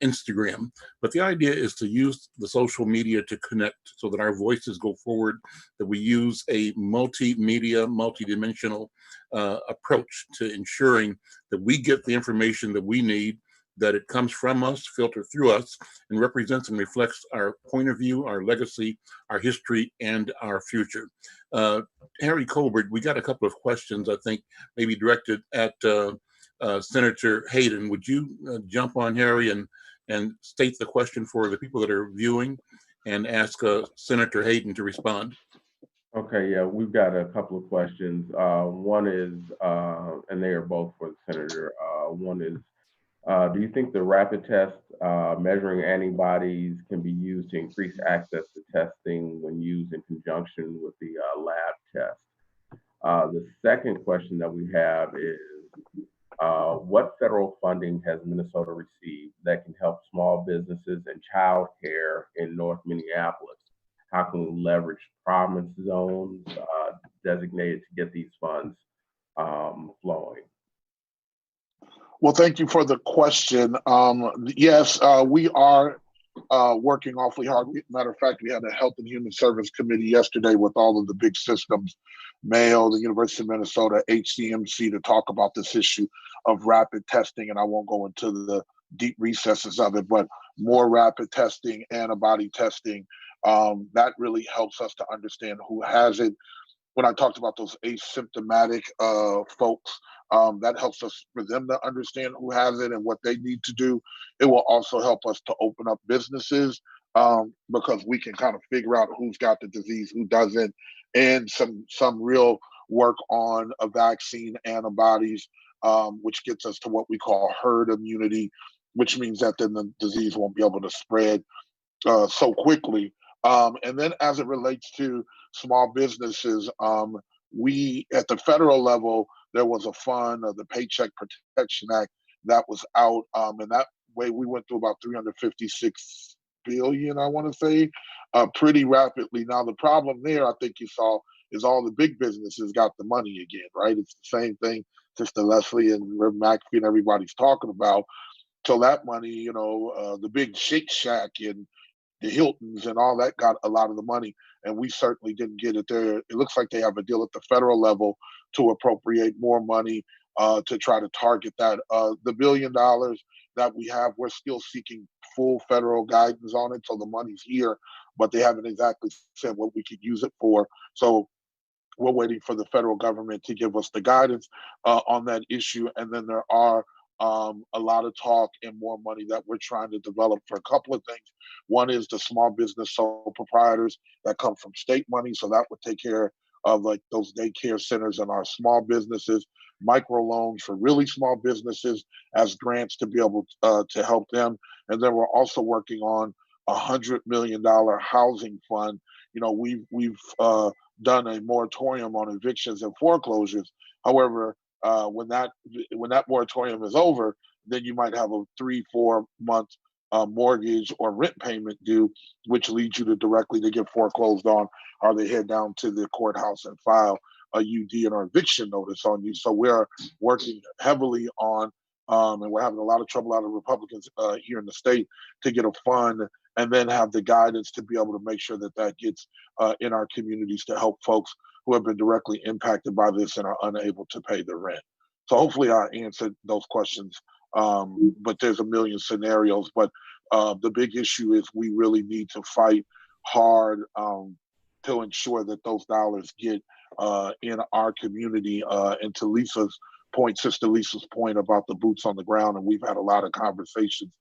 Speaker 2: Instagram. But the idea is to use the social media to connect so that our voices go forward, that we use a multimedia, multidimensional approach to ensuring that we get the information that we need that it comes from us, filtered through us, and represents and reflects our point of view, our legacy, our history, and our future. Harry Colbert, we got a couple of questions, I think, maybe directed at Senator Hayden. Would you jump on, Harry, and state the question for the people that are viewing and ask Senator Hayden to respond?
Speaker 4: Okay, yeah, we've got a couple of questions. One is, and they are both for the senator. One is, do you think the rapid test measuring antibodies can be used to increase access to testing when used in conjunction with the lab test? The second question that we have is, what federal funding has Minnesota received that can help small businesses and childcare in North Minneapolis? How can we leverage province zones designated to get these funds flowing?
Speaker 1: Well, thank you for the question. Yes, we are working awfully hard. Matter of fact, we had a Health and Human Service Committee yesterday with all of the big systems, Mayo, the University of Minnesota, HCMC, to talk about this issue of rapid testing. And I won't go into the deep recesses of it, but more rapid testing, antibody testing, that really helps us to understand who has it. When I talked about those asymptomatic folks, that helps us for them to understand who has it and what they need to do. It will also help us to open up businesses because we can kind of figure out who's got the disease, who doesn't, and some real work on a vaccine, antibodies, which gets us to what we call herd immunity, which means that then the disease won't be able to spread so quickly. And then as it relates to small businesses, we at the federal level, there was a fund, the Paycheck Protection Act, that was out. And that way we went through about 356 billion, I want to say, pretty rapidly. Now, the problem there, I think you saw, is all the big businesses got the money again, right? It's the same thing Sister Leslie and Rev. McAfee and everybody's talking about. So that money, the big Shake Shack and the Hiltons and all that got a lot of the money, and we certainly didn't get it there. It looks like they have a deal at the federal level to appropriate more money to try to target that. The $1 billion that we have, we're still seeking full federal guidance on it, so the money's here, but they haven't exactly said what we could use it for. So we're waiting for the federal government to give us the guidance on that issue, and then there are a lot of talk and more money that we're trying to develop for a couple of things. One is the small business sole proprietors that come from state money. So that would take care of like those daycare centers and our small businesses, microloans for really small businesses as grants to be able to help them. And then we're also working on $100 million housing fund. We've done a moratorium on evictions and foreclosures. However, when that moratorium is over, then you might have a 3-4 month mortgage or rent payment due, which leads you to directly to get foreclosed on, or they head down to the courthouse and file a UD and or eviction notice on you. So we're working heavily on, and we're having a lot of trouble out of Republicans here in the state to get a fund and then have the guidance to be able to make sure that that gets in our communities to help folks who have been directly impacted by this and are unable to pay their rent. So hopefully I answered those questions, but there's a million scenarios. But the big issue is we really need to fight hard to ensure that those dollars get in our community. And to Lisa's point, Sister Lisa's point about the boots on the ground, and we've had a lot of conversations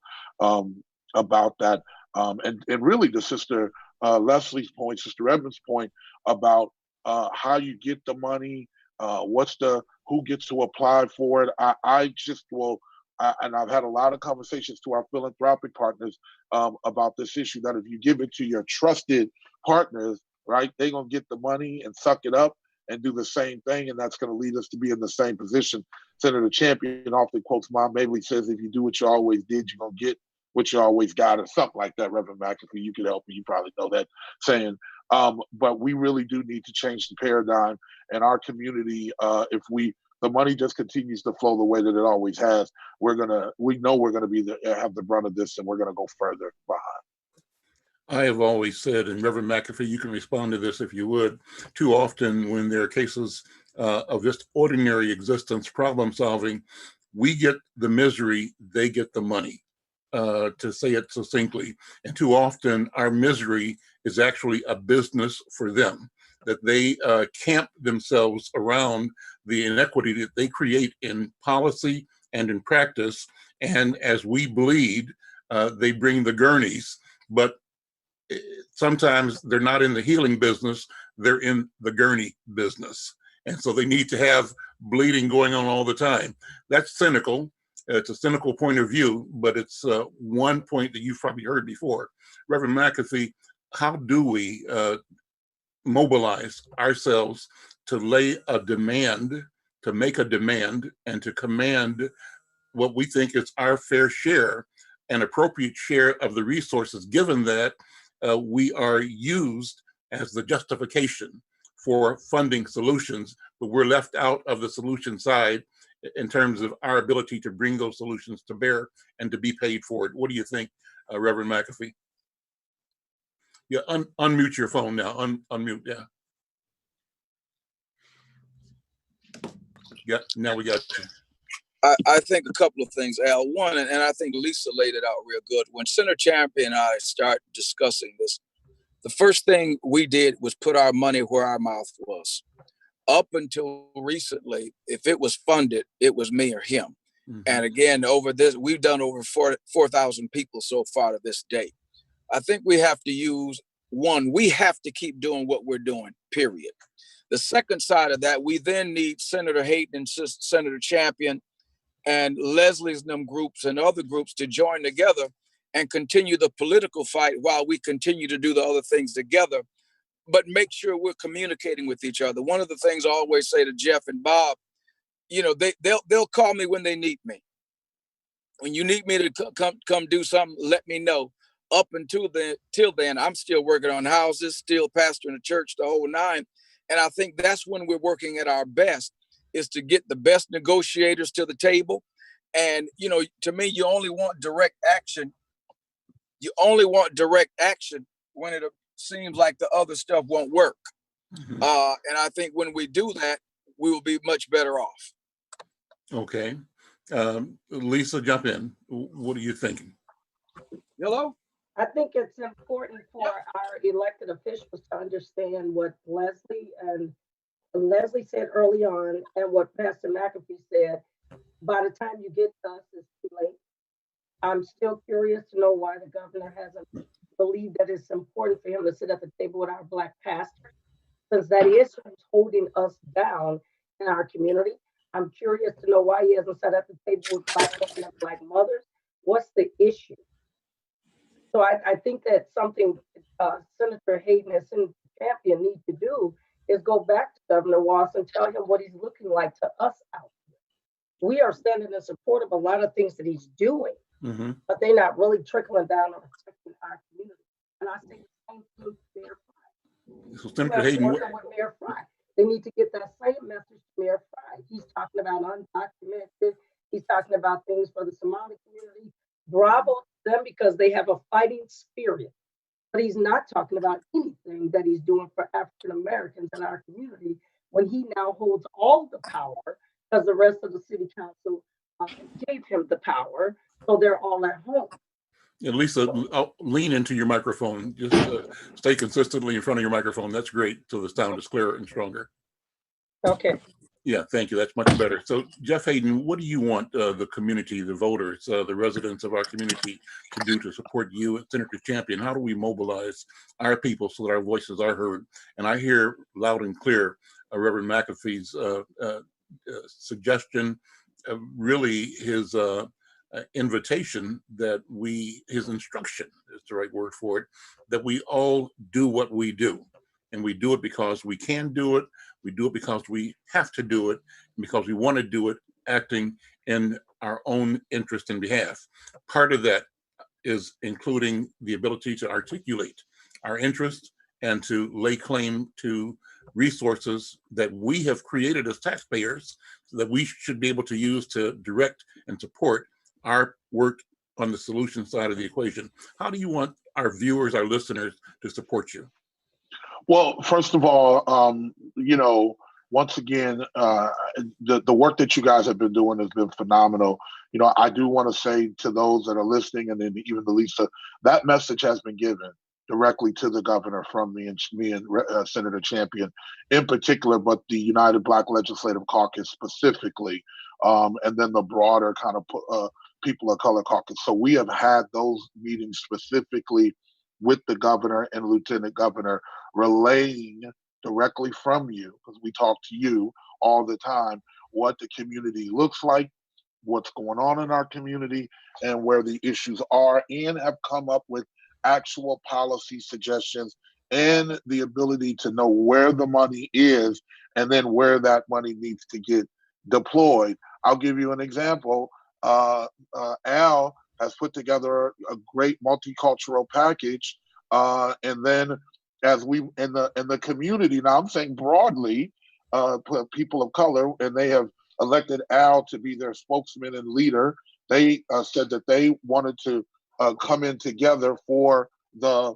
Speaker 1: about that. And really to Sister Leslie's point, Sister Edmonds' point about how you get the money, who gets to apply for it. I just will, and I've had a lot of conversations to our philanthropic partners about this issue, that if you give it to your trusted partners, right, they're going to get the money and suck it up and do the same thing, and that's going to lead us to be in the same position. Senator Champion often quotes Mom Mabley, says, if you do what you always did, you're going to get what you always got, or something like that. Reverend McAfee, you could help me, you probably know that saying. But we really do need to change the paradigm in our community. If the money just continues to flow the way that it always has, we know we're gonna have the brunt of this, and we're gonna go further behind.
Speaker 2: I have always said, and Reverend McAfee, you can respond to this if you would, too often when there are cases of just ordinary existence, problem solving, we get the misery, they get the money, to say it succinctly. And too often our misery is actually a business for them, that they camp themselves around the inequity that they create in policy and in practice. And as we bleed, they bring the gurneys, but sometimes they're not in the healing business, they're in the gurney business. And so they need to have bleeding going on all the time. That's cynical. It's a cynical point of view, but it's one point that you've probably heard before. Reverend McAfee, how do we mobilize ourselves to lay a demand, to make a demand, and to command what we think is our fair share, an appropriate share of the resources, given that we are used as the justification for funding solutions, but we're left out of the solution side in terms of our ability to bring those solutions to bear and to be paid for it. What do you think, Reverend McAfee? Yeah, unmute your phone now. Unmute, yeah. Yeah, now we got you.
Speaker 3: I think a couple of things, Al. One, and I think Lisa laid it out real good. When Senator Champion and I started discussing this, the first thing we did was put our money where our mouth was. Up until recently, if it was funded, it was me or him. Mm-hmm. And again, over this, we've done over 4,000 people so far to this day. I think we have to use, one, we have to keep doing what we're doing, period. The second side of that, we then need Senator Hayden and Senator Champion and Leslie's and them groups and other groups to join together and continue the political fight while we continue to do the other things together, but make sure we're communicating with each other. One of the things I always say to Jeff and Bob, you know, they'll call me when they need me. When you need me to come do something, let me know. Up until then, I'm still working on houses, still pastoring the church, the whole nine. And I think that's when we're working at our best, is to get the best negotiators to the table. And, you know, to me, you only want direct action. You only want direct action when it seems like the other stuff won't work. Mm-hmm. And I think when we do that, we will be much better off.
Speaker 2: Okay. Lisa, jump in. What are you thinking?
Speaker 5: Hello? I think it's important for our elected officials to understand what Leslie said early on and what Pastor McAfee said. By the time you get to us, it's too late. I'm still curious to know why the governor hasn't believed that it's important for him to sit at the table with our Black pastors, since that is what's holding us down in our community. I'm curious to know why he hasn't sat at the table with Black women and Black mothers. What's the issue? So I think that something Senator Hayden and Senator Champion need to do is go back to Governor Walz and tell him what he's looking like to us out here. We are standing in support of a lot of things that he's doing, mm-hmm. but they're not really trickling down or affecting our community. And I say the same thing to Mayor Fry.
Speaker 2: So Senator Hayden,
Speaker 5: with Mayor Fry, they need to get that same message to Mayor Fry. He's talking about undocumented. He's talking about things for the Somali community. Bravo to them because they have a fighting spirit. But he's not talking about anything that he's doing for African Americans in our community when he now holds all the power because the rest of the city council gave him the power. So they're all at home.
Speaker 2: And Lisa, lean into your microphone. Just stay consistently in front of your microphone. That's great. So the sound is clearer and stronger.
Speaker 5: Okay.
Speaker 2: Yeah, thank you. That's much better. So Jeff Hayden, what do you want the community, the voters, the residents of our community to do to support you and Senator Champion? How do we mobilize our people so that our voices are heard? And I hear loud and clear Reverend McAfee's suggestion, really his invitation that his instruction is the right word for it, that we all do what we do. And we do it because we can do it. We do it because we have to do it, and because we want to do it, acting in our own interest and behalf. Part of that is including the ability to articulate our interests and to lay claim to resources that we have created as taxpayers so that we should be able to use to direct and support our work on the solution side of the equation. How do you want our viewers, our listeners to support you?
Speaker 1: Well, first of all, you know, once again, the work that you guys have been doing has been phenomenal. You know, I do want to say to those that are listening, and then even to Lisa, that message has been given directly to the governor from me and Senator Champion in particular, but the United Black Legislative Caucus specifically, and then the broader kind of People of Color Caucus. So we have had those meetings specifically with the governor and lieutenant governor, relaying directly from you, because we talk to you all the time, what the community looks like, what's going on in our community, and where the issues are, and have come up with actual policy suggestions and the ability to know where the money is and then where that money needs to get deployed. I'll give you an example. Al has put together a great multicultural package, and then as we in the community, now I'm saying broadly, people of color, and they have elected Al to be their spokesman and leader. They said that they wanted to come in together for the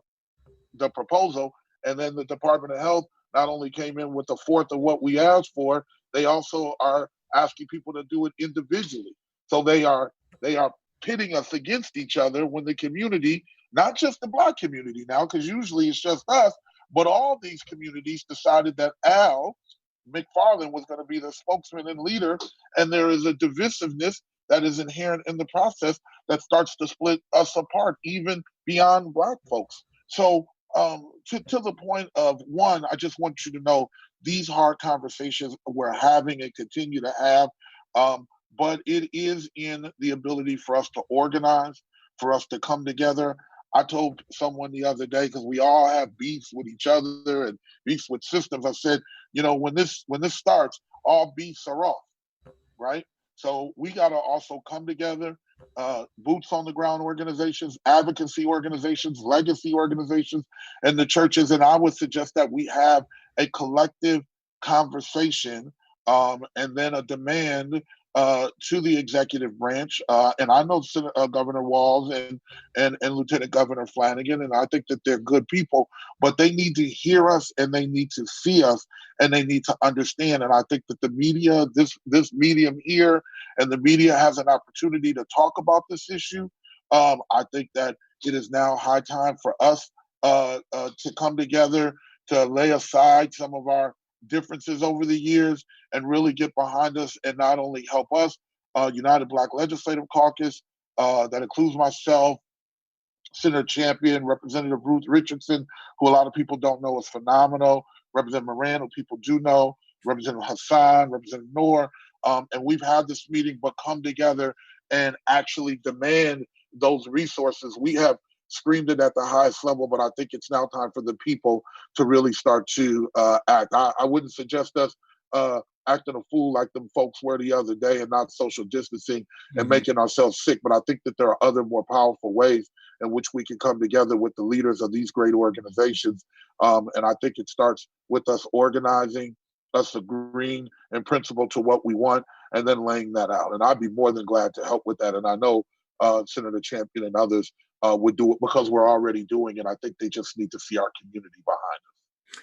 Speaker 1: proposal, and then the Department of Health not only came in with a fourth of what we asked for, they also are asking people to do it individually. So they are pitting us against each other when the community, not just the Black community now, because usually it's just us, but all these communities decided that Al Mcfarlane was going to be the spokesman and leader, and there is a divisiveness that is inherent in the process that starts to split us apart, even beyond Black folks. So to the point of, one, I just want you to know these hard conversations we're having and continue to have, but it is in the ability for us to organize, for us to come together. I told someone the other day, because we all have beefs with each other and beefs with systems, I said, you know, when this starts, all beefs are off, right? So we got to also come together, boots on the ground organizations, advocacy organizations, legacy organizations, and the churches. And I would suggest that we have a collective conversation, and then a demand to the executive branch. And I know Governor Walz and Lieutenant Governor Flanagan, and I think that they're good people, but they need to hear us and they need to see us and they need to understand. And I think that the media, this medium here, and the media has an opportunity to talk about this issue. I think that it is now high time for us to come together, to lay aside some of our differences over the years and really get behind us and not only help us, United Black Legislative Caucus, that includes myself, Senator Champion, Representative Ruth Richardson, who a lot of people don't know is phenomenal, Representative Moran, who people do know, Representative Hassan, Representative Noor, and we've had this meeting, but come together and actually demand those resources. We have screamed it at the highest level, but I think it's now time for the people to really start to act. I wouldn't suggest us acting a fool like them folks were the other day and not social distancing and making ourselves sick. But I think that there are other more powerful ways in which we can come together with the leaders of these great organizations. And I think it starts with us organizing, us agreeing in principle to what we want, and then laying that out. And I'd be more than glad to help with that. And I know Senator Champion and others would do it because we're already doing it. I think they just need to see our community behind us.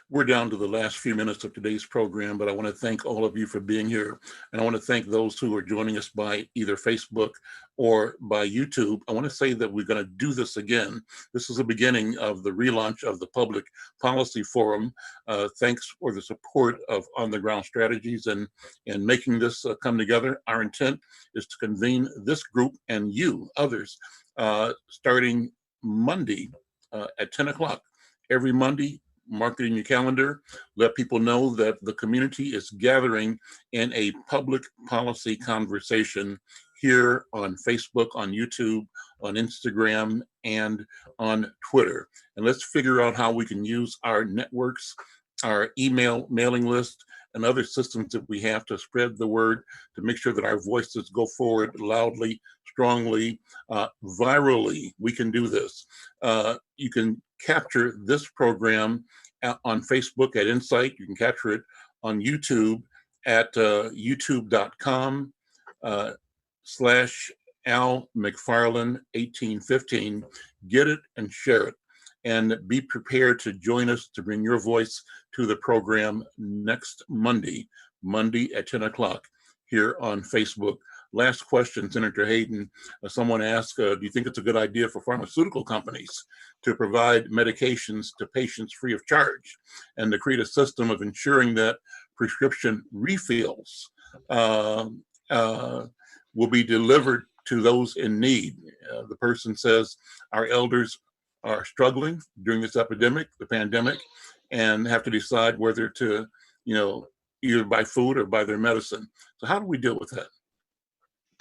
Speaker 2: We're down to the last few minutes of today's program, but I want to thank all of you for being here. And I want to thank those who are joining us by either Facebook or by YouTube. I want to say that we're going to do this again. This is the beginning of the relaunch of the Public Policy Forum. Thanks for the support of On the Ground Strategies and making this come together. Our intent is to convene this group and you, others, starting Monday at 10 o'clock. Every Monday, mark it in your calendar. Let people know that the community is gathering in a public policy conversation here on Facebook, on YouTube, on Instagram, and on Twitter. And let's figure out how we can use our networks, our email mailing list, and other systems that we have to spread the word, to make sure that our voices go forward loudly, strongly, virally. We can do this. You can capture this program on Facebook at Insight. You can capture it on YouTube at youtube.com/Al Mcfarlane 1815. Get it and share it. and be prepared to join us to bring your voice to the program next Monday at 10 o'clock here on Facebook. Last question, Senator Hayden. Someone asked, do you think it's a good idea for pharmaceutical companies to provide medications to patients free of charge and to create a system of ensuring that prescription refills will be delivered to those in need? The person says, our elders are struggling during this epidemic, the pandemic, and have to decide whether to, either buy food or buy their medicine. So how do we deal with that?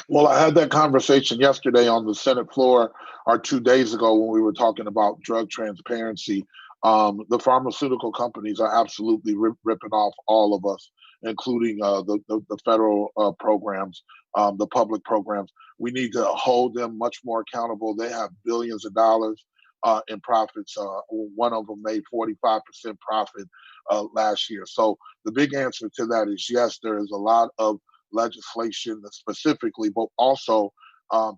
Speaker 1: Well, I had that conversation yesterday on the Senate floor, or 2 days ago, when we were talking about drug transparency. The pharmaceutical companies are absolutely ripping off all of us, including the federal programs, the public programs. We need to hold them much more accountable. They have billions of dollars in profits. One of them made 45% profit last year. So the big answer to that is yes, there is a lot of legislation specifically, but also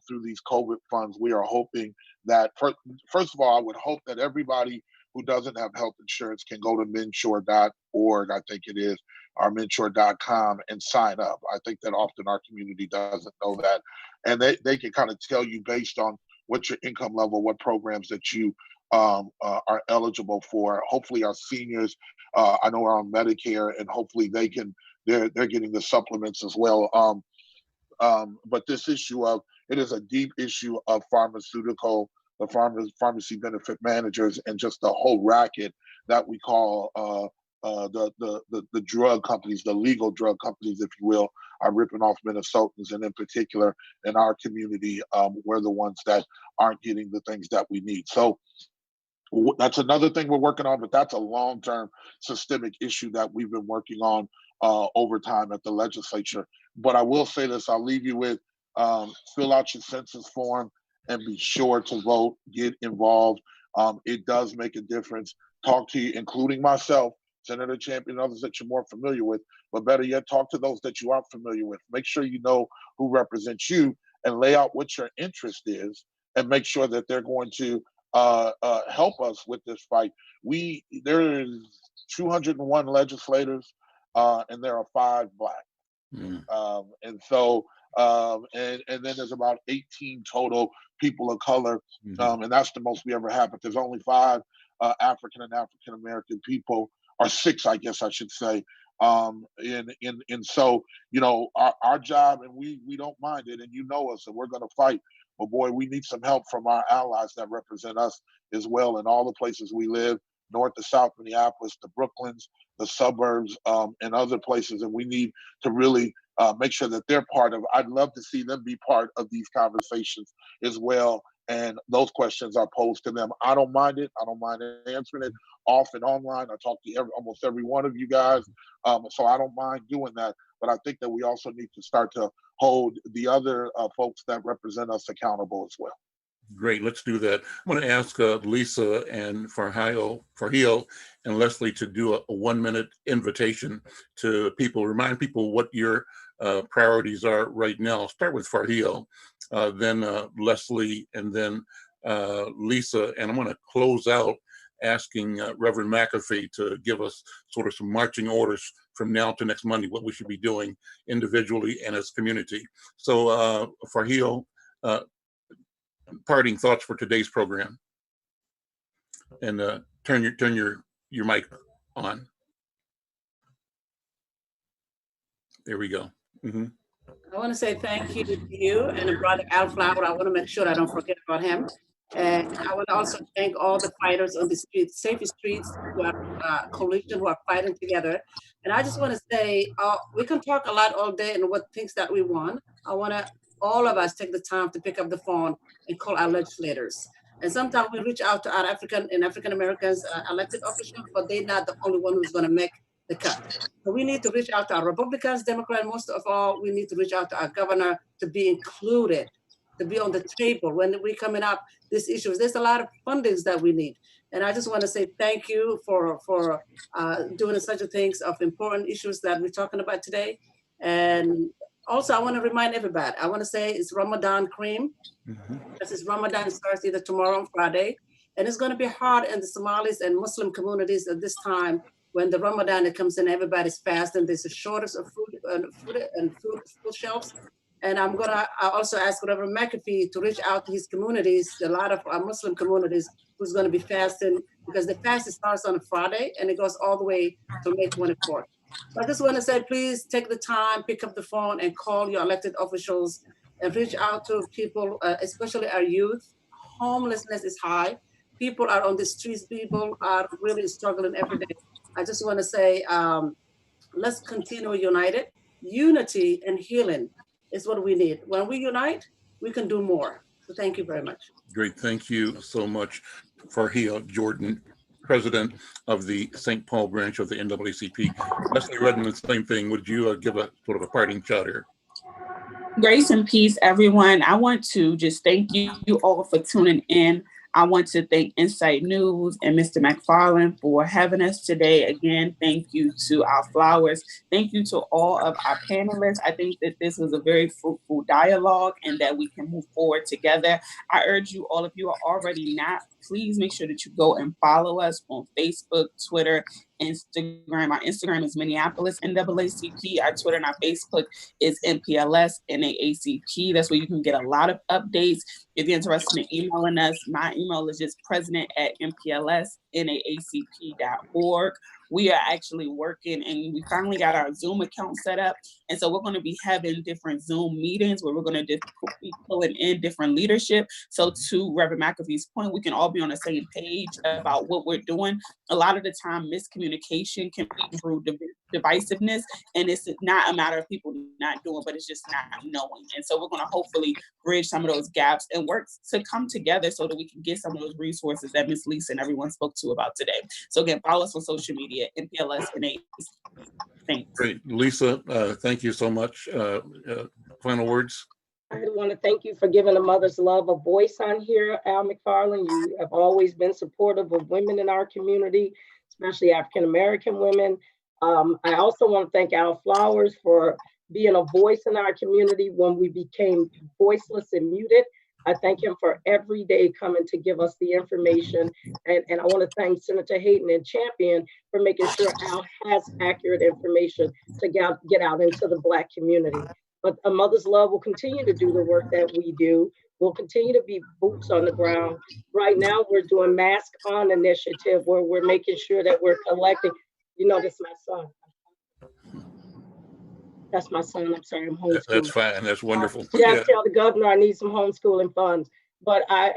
Speaker 1: through these COVID funds, we are hoping that, first of all, I would hope that everybody who doesn't have health insurance can go to mensure.org, I think it is, or mensure.com, and sign up. I think that often our community doesn't know that. And they can kind of tell you based on what's your income level, what programs that you are eligible for. Hopefully our seniors, I know are on Medicare, and hopefully they're getting the supplements as well. But this issue of, it is a deep issue of the pharmacy benefit managers, and just the whole racket that we call the drug companies, the legal drug companies, if you will, are ripping off Minnesotans, and in particular in our community, we're the ones that aren't getting the things that we need. So that's another thing we're working on, but that's a long-term systemic issue that we've been working on over time at the legislature. But I will say this, I'll leave you with, fill out your census form and be sure to vote, get involved. It does make a difference. Talk to you, including myself, Senator Champion, and others that you're more familiar with, but better yet, talk to those that you aren't familiar with. Make sure you know who represents you, and lay out what your interest is, and make sure that they're going to help us with this fight. There is 201 legislators, and there are 5 Black. And so, and then there's about 18 total people of color, and that's the most we ever have. But there's only 5 African and African American people, or 6, I guess I should say. And so, our job, and we don't mind it, and you know us, and we're going to fight. But boy, we need some help from our allies that represent us as well in all the places we live, north to south Minneapolis, the Brooklyns, the suburbs, and other places. And we need to really make sure that they're part of. I'd love to see them be part of these conversations as well. And those questions are posed to them. I don't mind it. I don't mind answering it off and online. I talk to almost every one of you guys. So I don't mind doing that. But I think that we also need to start to hold the other folks that represent us accountable as well.
Speaker 2: Great, let's do that. I'm going to ask Lisa and Farhil and Leslie to do a 1-minute invitation to people. Remind people what your priorities are right now. I'll start with Farhil, then Leslie, and then Lisa. And I'm going to close out asking Reverend McAfee to give us sort of some marching orders from now to next Monday, what we should be doing individually and as community. So Farhil, parting thoughts for today's program, and turn your mic on. There we go.
Speaker 7: I want to say thank you to you and Brother Al Flower. I want to make sure I don't forget about him. And I want to also thank all the fighters on the streets, Safe Streets, who are coalition, who are fighting together. And I just want to say, we can talk a lot all day and what things that we want. I want to all of us take the time to pick up the phone and call our legislators. And sometimes we reach out to our African Americans elected officials, but they're not the only one who's going to make the cut. So we need to reach out to our Republicans, Democrats, most of all, we need to reach out to our governor to be included, to be on the table when we're coming up these issues. There's a lot of fundings that we need. And I just want to say thank you for doing such a things of important issues that we're talking about today. And also, I want to remind everybody, I want to say it's Ramadan Cream. This is Ramadan, starts either tomorrow or Friday. And it's going to be hard in the Somalis and Muslim communities at this time when the Ramadan comes in, everybody's fasting. There's a shortage of food shelves. And I also ask Reverend McAfee to reach out to his communities, a lot of our Muslim communities who's going to be fasting, because the fast starts on a Friday and it goes all the way to May 24th. So I just want to say, please take the time, pick up the phone and call your elected officials and reach out to people, especially our youth. Homelessness is high. People are on the streets. People are really struggling every day. I just want to say, let's continue united. Unity and healing is what we need. When we unite, we can do more. So thank you very much.
Speaker 2: Great, thank you so much, Farhia Jordan, President of the St. Paul branch of the NAACP. Leslie Redmond, same thing. Would you give a sort of a parting shot here?
Speaker 6: Grace and peace, everyone. I want to just thank you all for tuning in. I want to thank Insight News and Mr. Mcfarlane for having us today. Again, thank you to our flowers. Thank you to all of our panelists. I think that this was a very fruitful dialogue and that we can move forward together. I urge you, all of you are already not, please make sure that you go and follow us on Facebook, Twitter, Instagram. Our Instagram is Minneapolis NAACP. Our Twitter and our Facebook is MPLS NAACP. That's where you can get a lot of updates. If you're interested in emailing us, my email is just president@mplsnaacp.org. We are actually working and we finally got our Zoom account set up. And so we're going to be having different Zoom meetings where we're going to be pulling in different leadership. So to Reverend McAfee's point, we can all be on the same page about what we're doing. A lot of the time, miscommunication can be through divisiveness. And it's not a matter of people not doing, but it's just not knowing. And so we're going to hopefully bridge some of those gaps and work to come together so that we can get some of those resources that Ms. Lisa and everyone spoke to about today. So again, follow us on social media, MPLS and AACP. Thanks.
Speaker 2: Great. Lisa, thank you so much. Final words?
Speaker 5: I want to thank you for giving a mother's love a voice on here, Al Mcfarlane. You have always been supportive of women in our community, especially African-American women. I also want to thank Al Flowers for being a voice in our community when we became voiceless and muted. I thank him for every day coming to give us the information. And I want to thank Senator Hayden and Champion for making sure Al has accurate information to get out into the Black community. But A Mother's Love will continue to do the work that we do. We'll continue to be boots on the ground. Right now, we're doing Mask On initiative where we're making sure that we're collecting. You know, this is my son. That's my son. I'm sorry, I'm homeschooling.
Speaker 2: That's fine. That's wonderful.
Speaker 5: Tell the governor I need some homeschooling funds. But I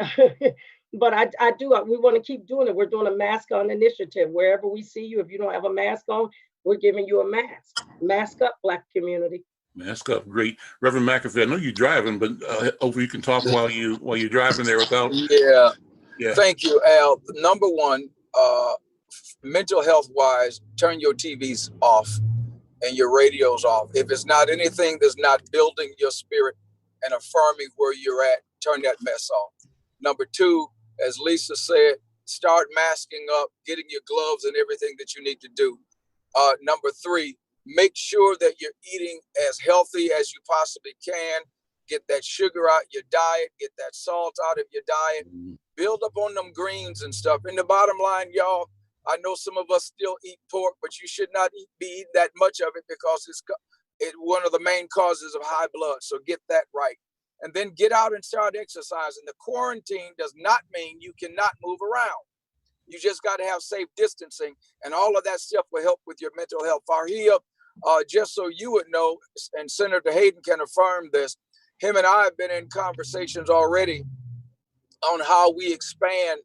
Speaker 5: do. We want to keep doing it. We're doing a Mask On initiative. Wherever we see you, if you don't have a mask on, we're giving you a mask. Mask up, Black community.
Speaker 2: Mask up, great. Reverend McAfee, I know you're driving, but hopefully you can talk while you're driving there without.
Speaker 3: Yeah. Thank you, Al. Number one, mental health wise, turn your TVs off and your radios off. If it's not anything that's not building your spirit and affirming where you're at, turn that mess off. Number two, as Lisa said, start masking up, getting your gloves and everything that you need to do. Number three, make sure that you're eating as healthy as you possibly can. Get that sugar out your diet, get that salt out of your diet, build up on them greens and stuff. And the bottom line, y'all, I know some of us still eat pork, but you should not be eating that much of it because it's one of the main causes of high blood. So get that right. And then get out and start exercising. The quarantine does not mean you cannot move around. You just got to have safe distancing, and all of that stuff will help with your mental health. Farhia, just so you would know, and Senator Hayden can affirm this, him and I have been in conversations already on how we expand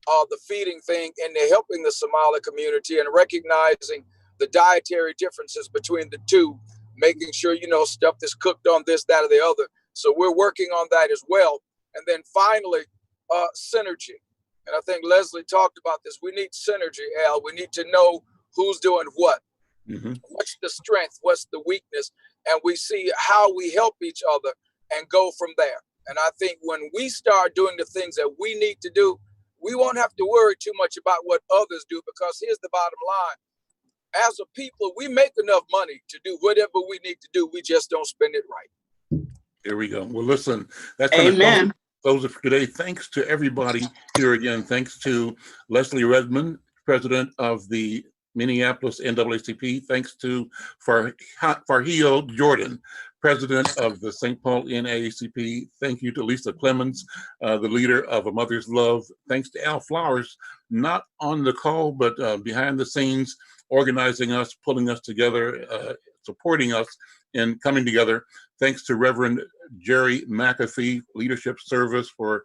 Speaker 3: the feeding thing and helping the Somali community and recognizing the dietary differences between the two, making sure, stuff that's cooked on this, that, or the other. So we're working on that as well. And then finally, synergy. And I think Leslie talked about this. We need synergy, Al. We need to know who's doing what. Mm-hmm. What's the strength? What's the weakness? And we see how we help each other and go from there. And I think when we start doing the things that we need to do, we won't have to worry too much about what others do, because here's the bottom line. As a people, we make enough money to do whatever we need to do. We just don't spend it right.
Speaker 2: Here we go. Well, listen, that's
Speaker 6: Amen.
Speaker 2: close it for today. Thanks to everybody here again. Thanks to Leslie Redmond, president of the Minneapolis NAACP. Thanks to Farhio Jordan, president of the St. Paul NAACP. Thank you to Lisa Clemens, the leader of A Mother's Love. Thanks to Al Flowers, not on the call, but behind the scenes, organizing us, pulling us together, supporting us in coming together. Thanks to Reverend Jerry McAfee, Leadership Service, for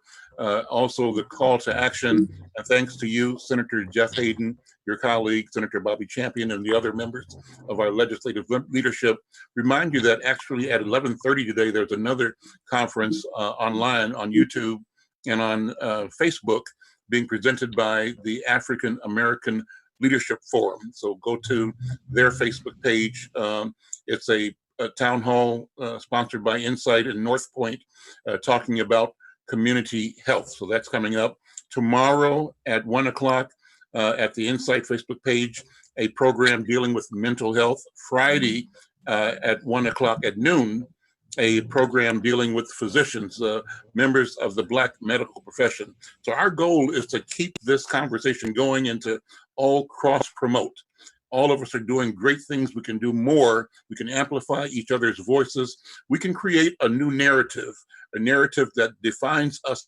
Speaker 2: also the call to action. And thanks to you, Senator Jeff Hayden, your colleague, Senator Bobby Champion, and the other members of our legislative leadership. Remind you that actually at 11:30 today, there's another conference online on YouTube and on Facebook being presented by the African American Leadership Forum. So go to their Facebook page. It's a town hall sponsored by Insight in North Point, talking about community health. So that's coming up tomorrow at 1 o'clock at the Insight Facebook page, a program dealing with mental health. Friday at 1 o'clock at noon, a program dealing with physicians, members of the Black medical profession. So our goal is to keep this conversation going and to all cross-promote. All of us are doing great things. We can do more. We can amplify each other's voices. We can create a new narrative, a narrative that defines us